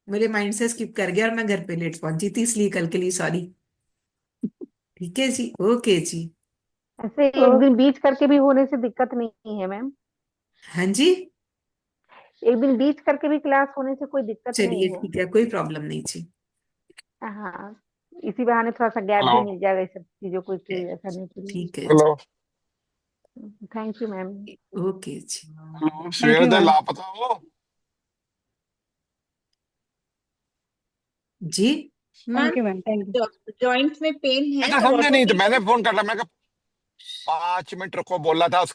मेरे माइंड से स्किप कर गया और मैं घर पे लेट पहुंची थी, इसलिए कल के लिए सॉरी। ठीक है जी, ओके जी। ऐसे तो एक दिन बीच करके भी होने से दिक्कत नहीं है मैम। हाँ जी, एक दिन बीच करके भी क्लास होने से कोई दिक्कत चलिए नहीं है। ठीक है, कोई प्रॉब्लम नहीं जी। हाँ। इसी बहाने थोड़ा सा गैप हेलो। भी मिल जाएगा इस सब चीजों को क्लियर करने के लिए। ठीक है जी। Hello. Thank you ma'am. Okay जी। Hello, thank you Shweta ma'am. लापता हो? जी। Ma'am, thank you ma'am, thank you. Joint में पेन मैं है तो तो समझा नहीं, तो रोटोटी। मैंने फोन कर लिया। मैं कहा 5 मिनट रुको बोला था, उसके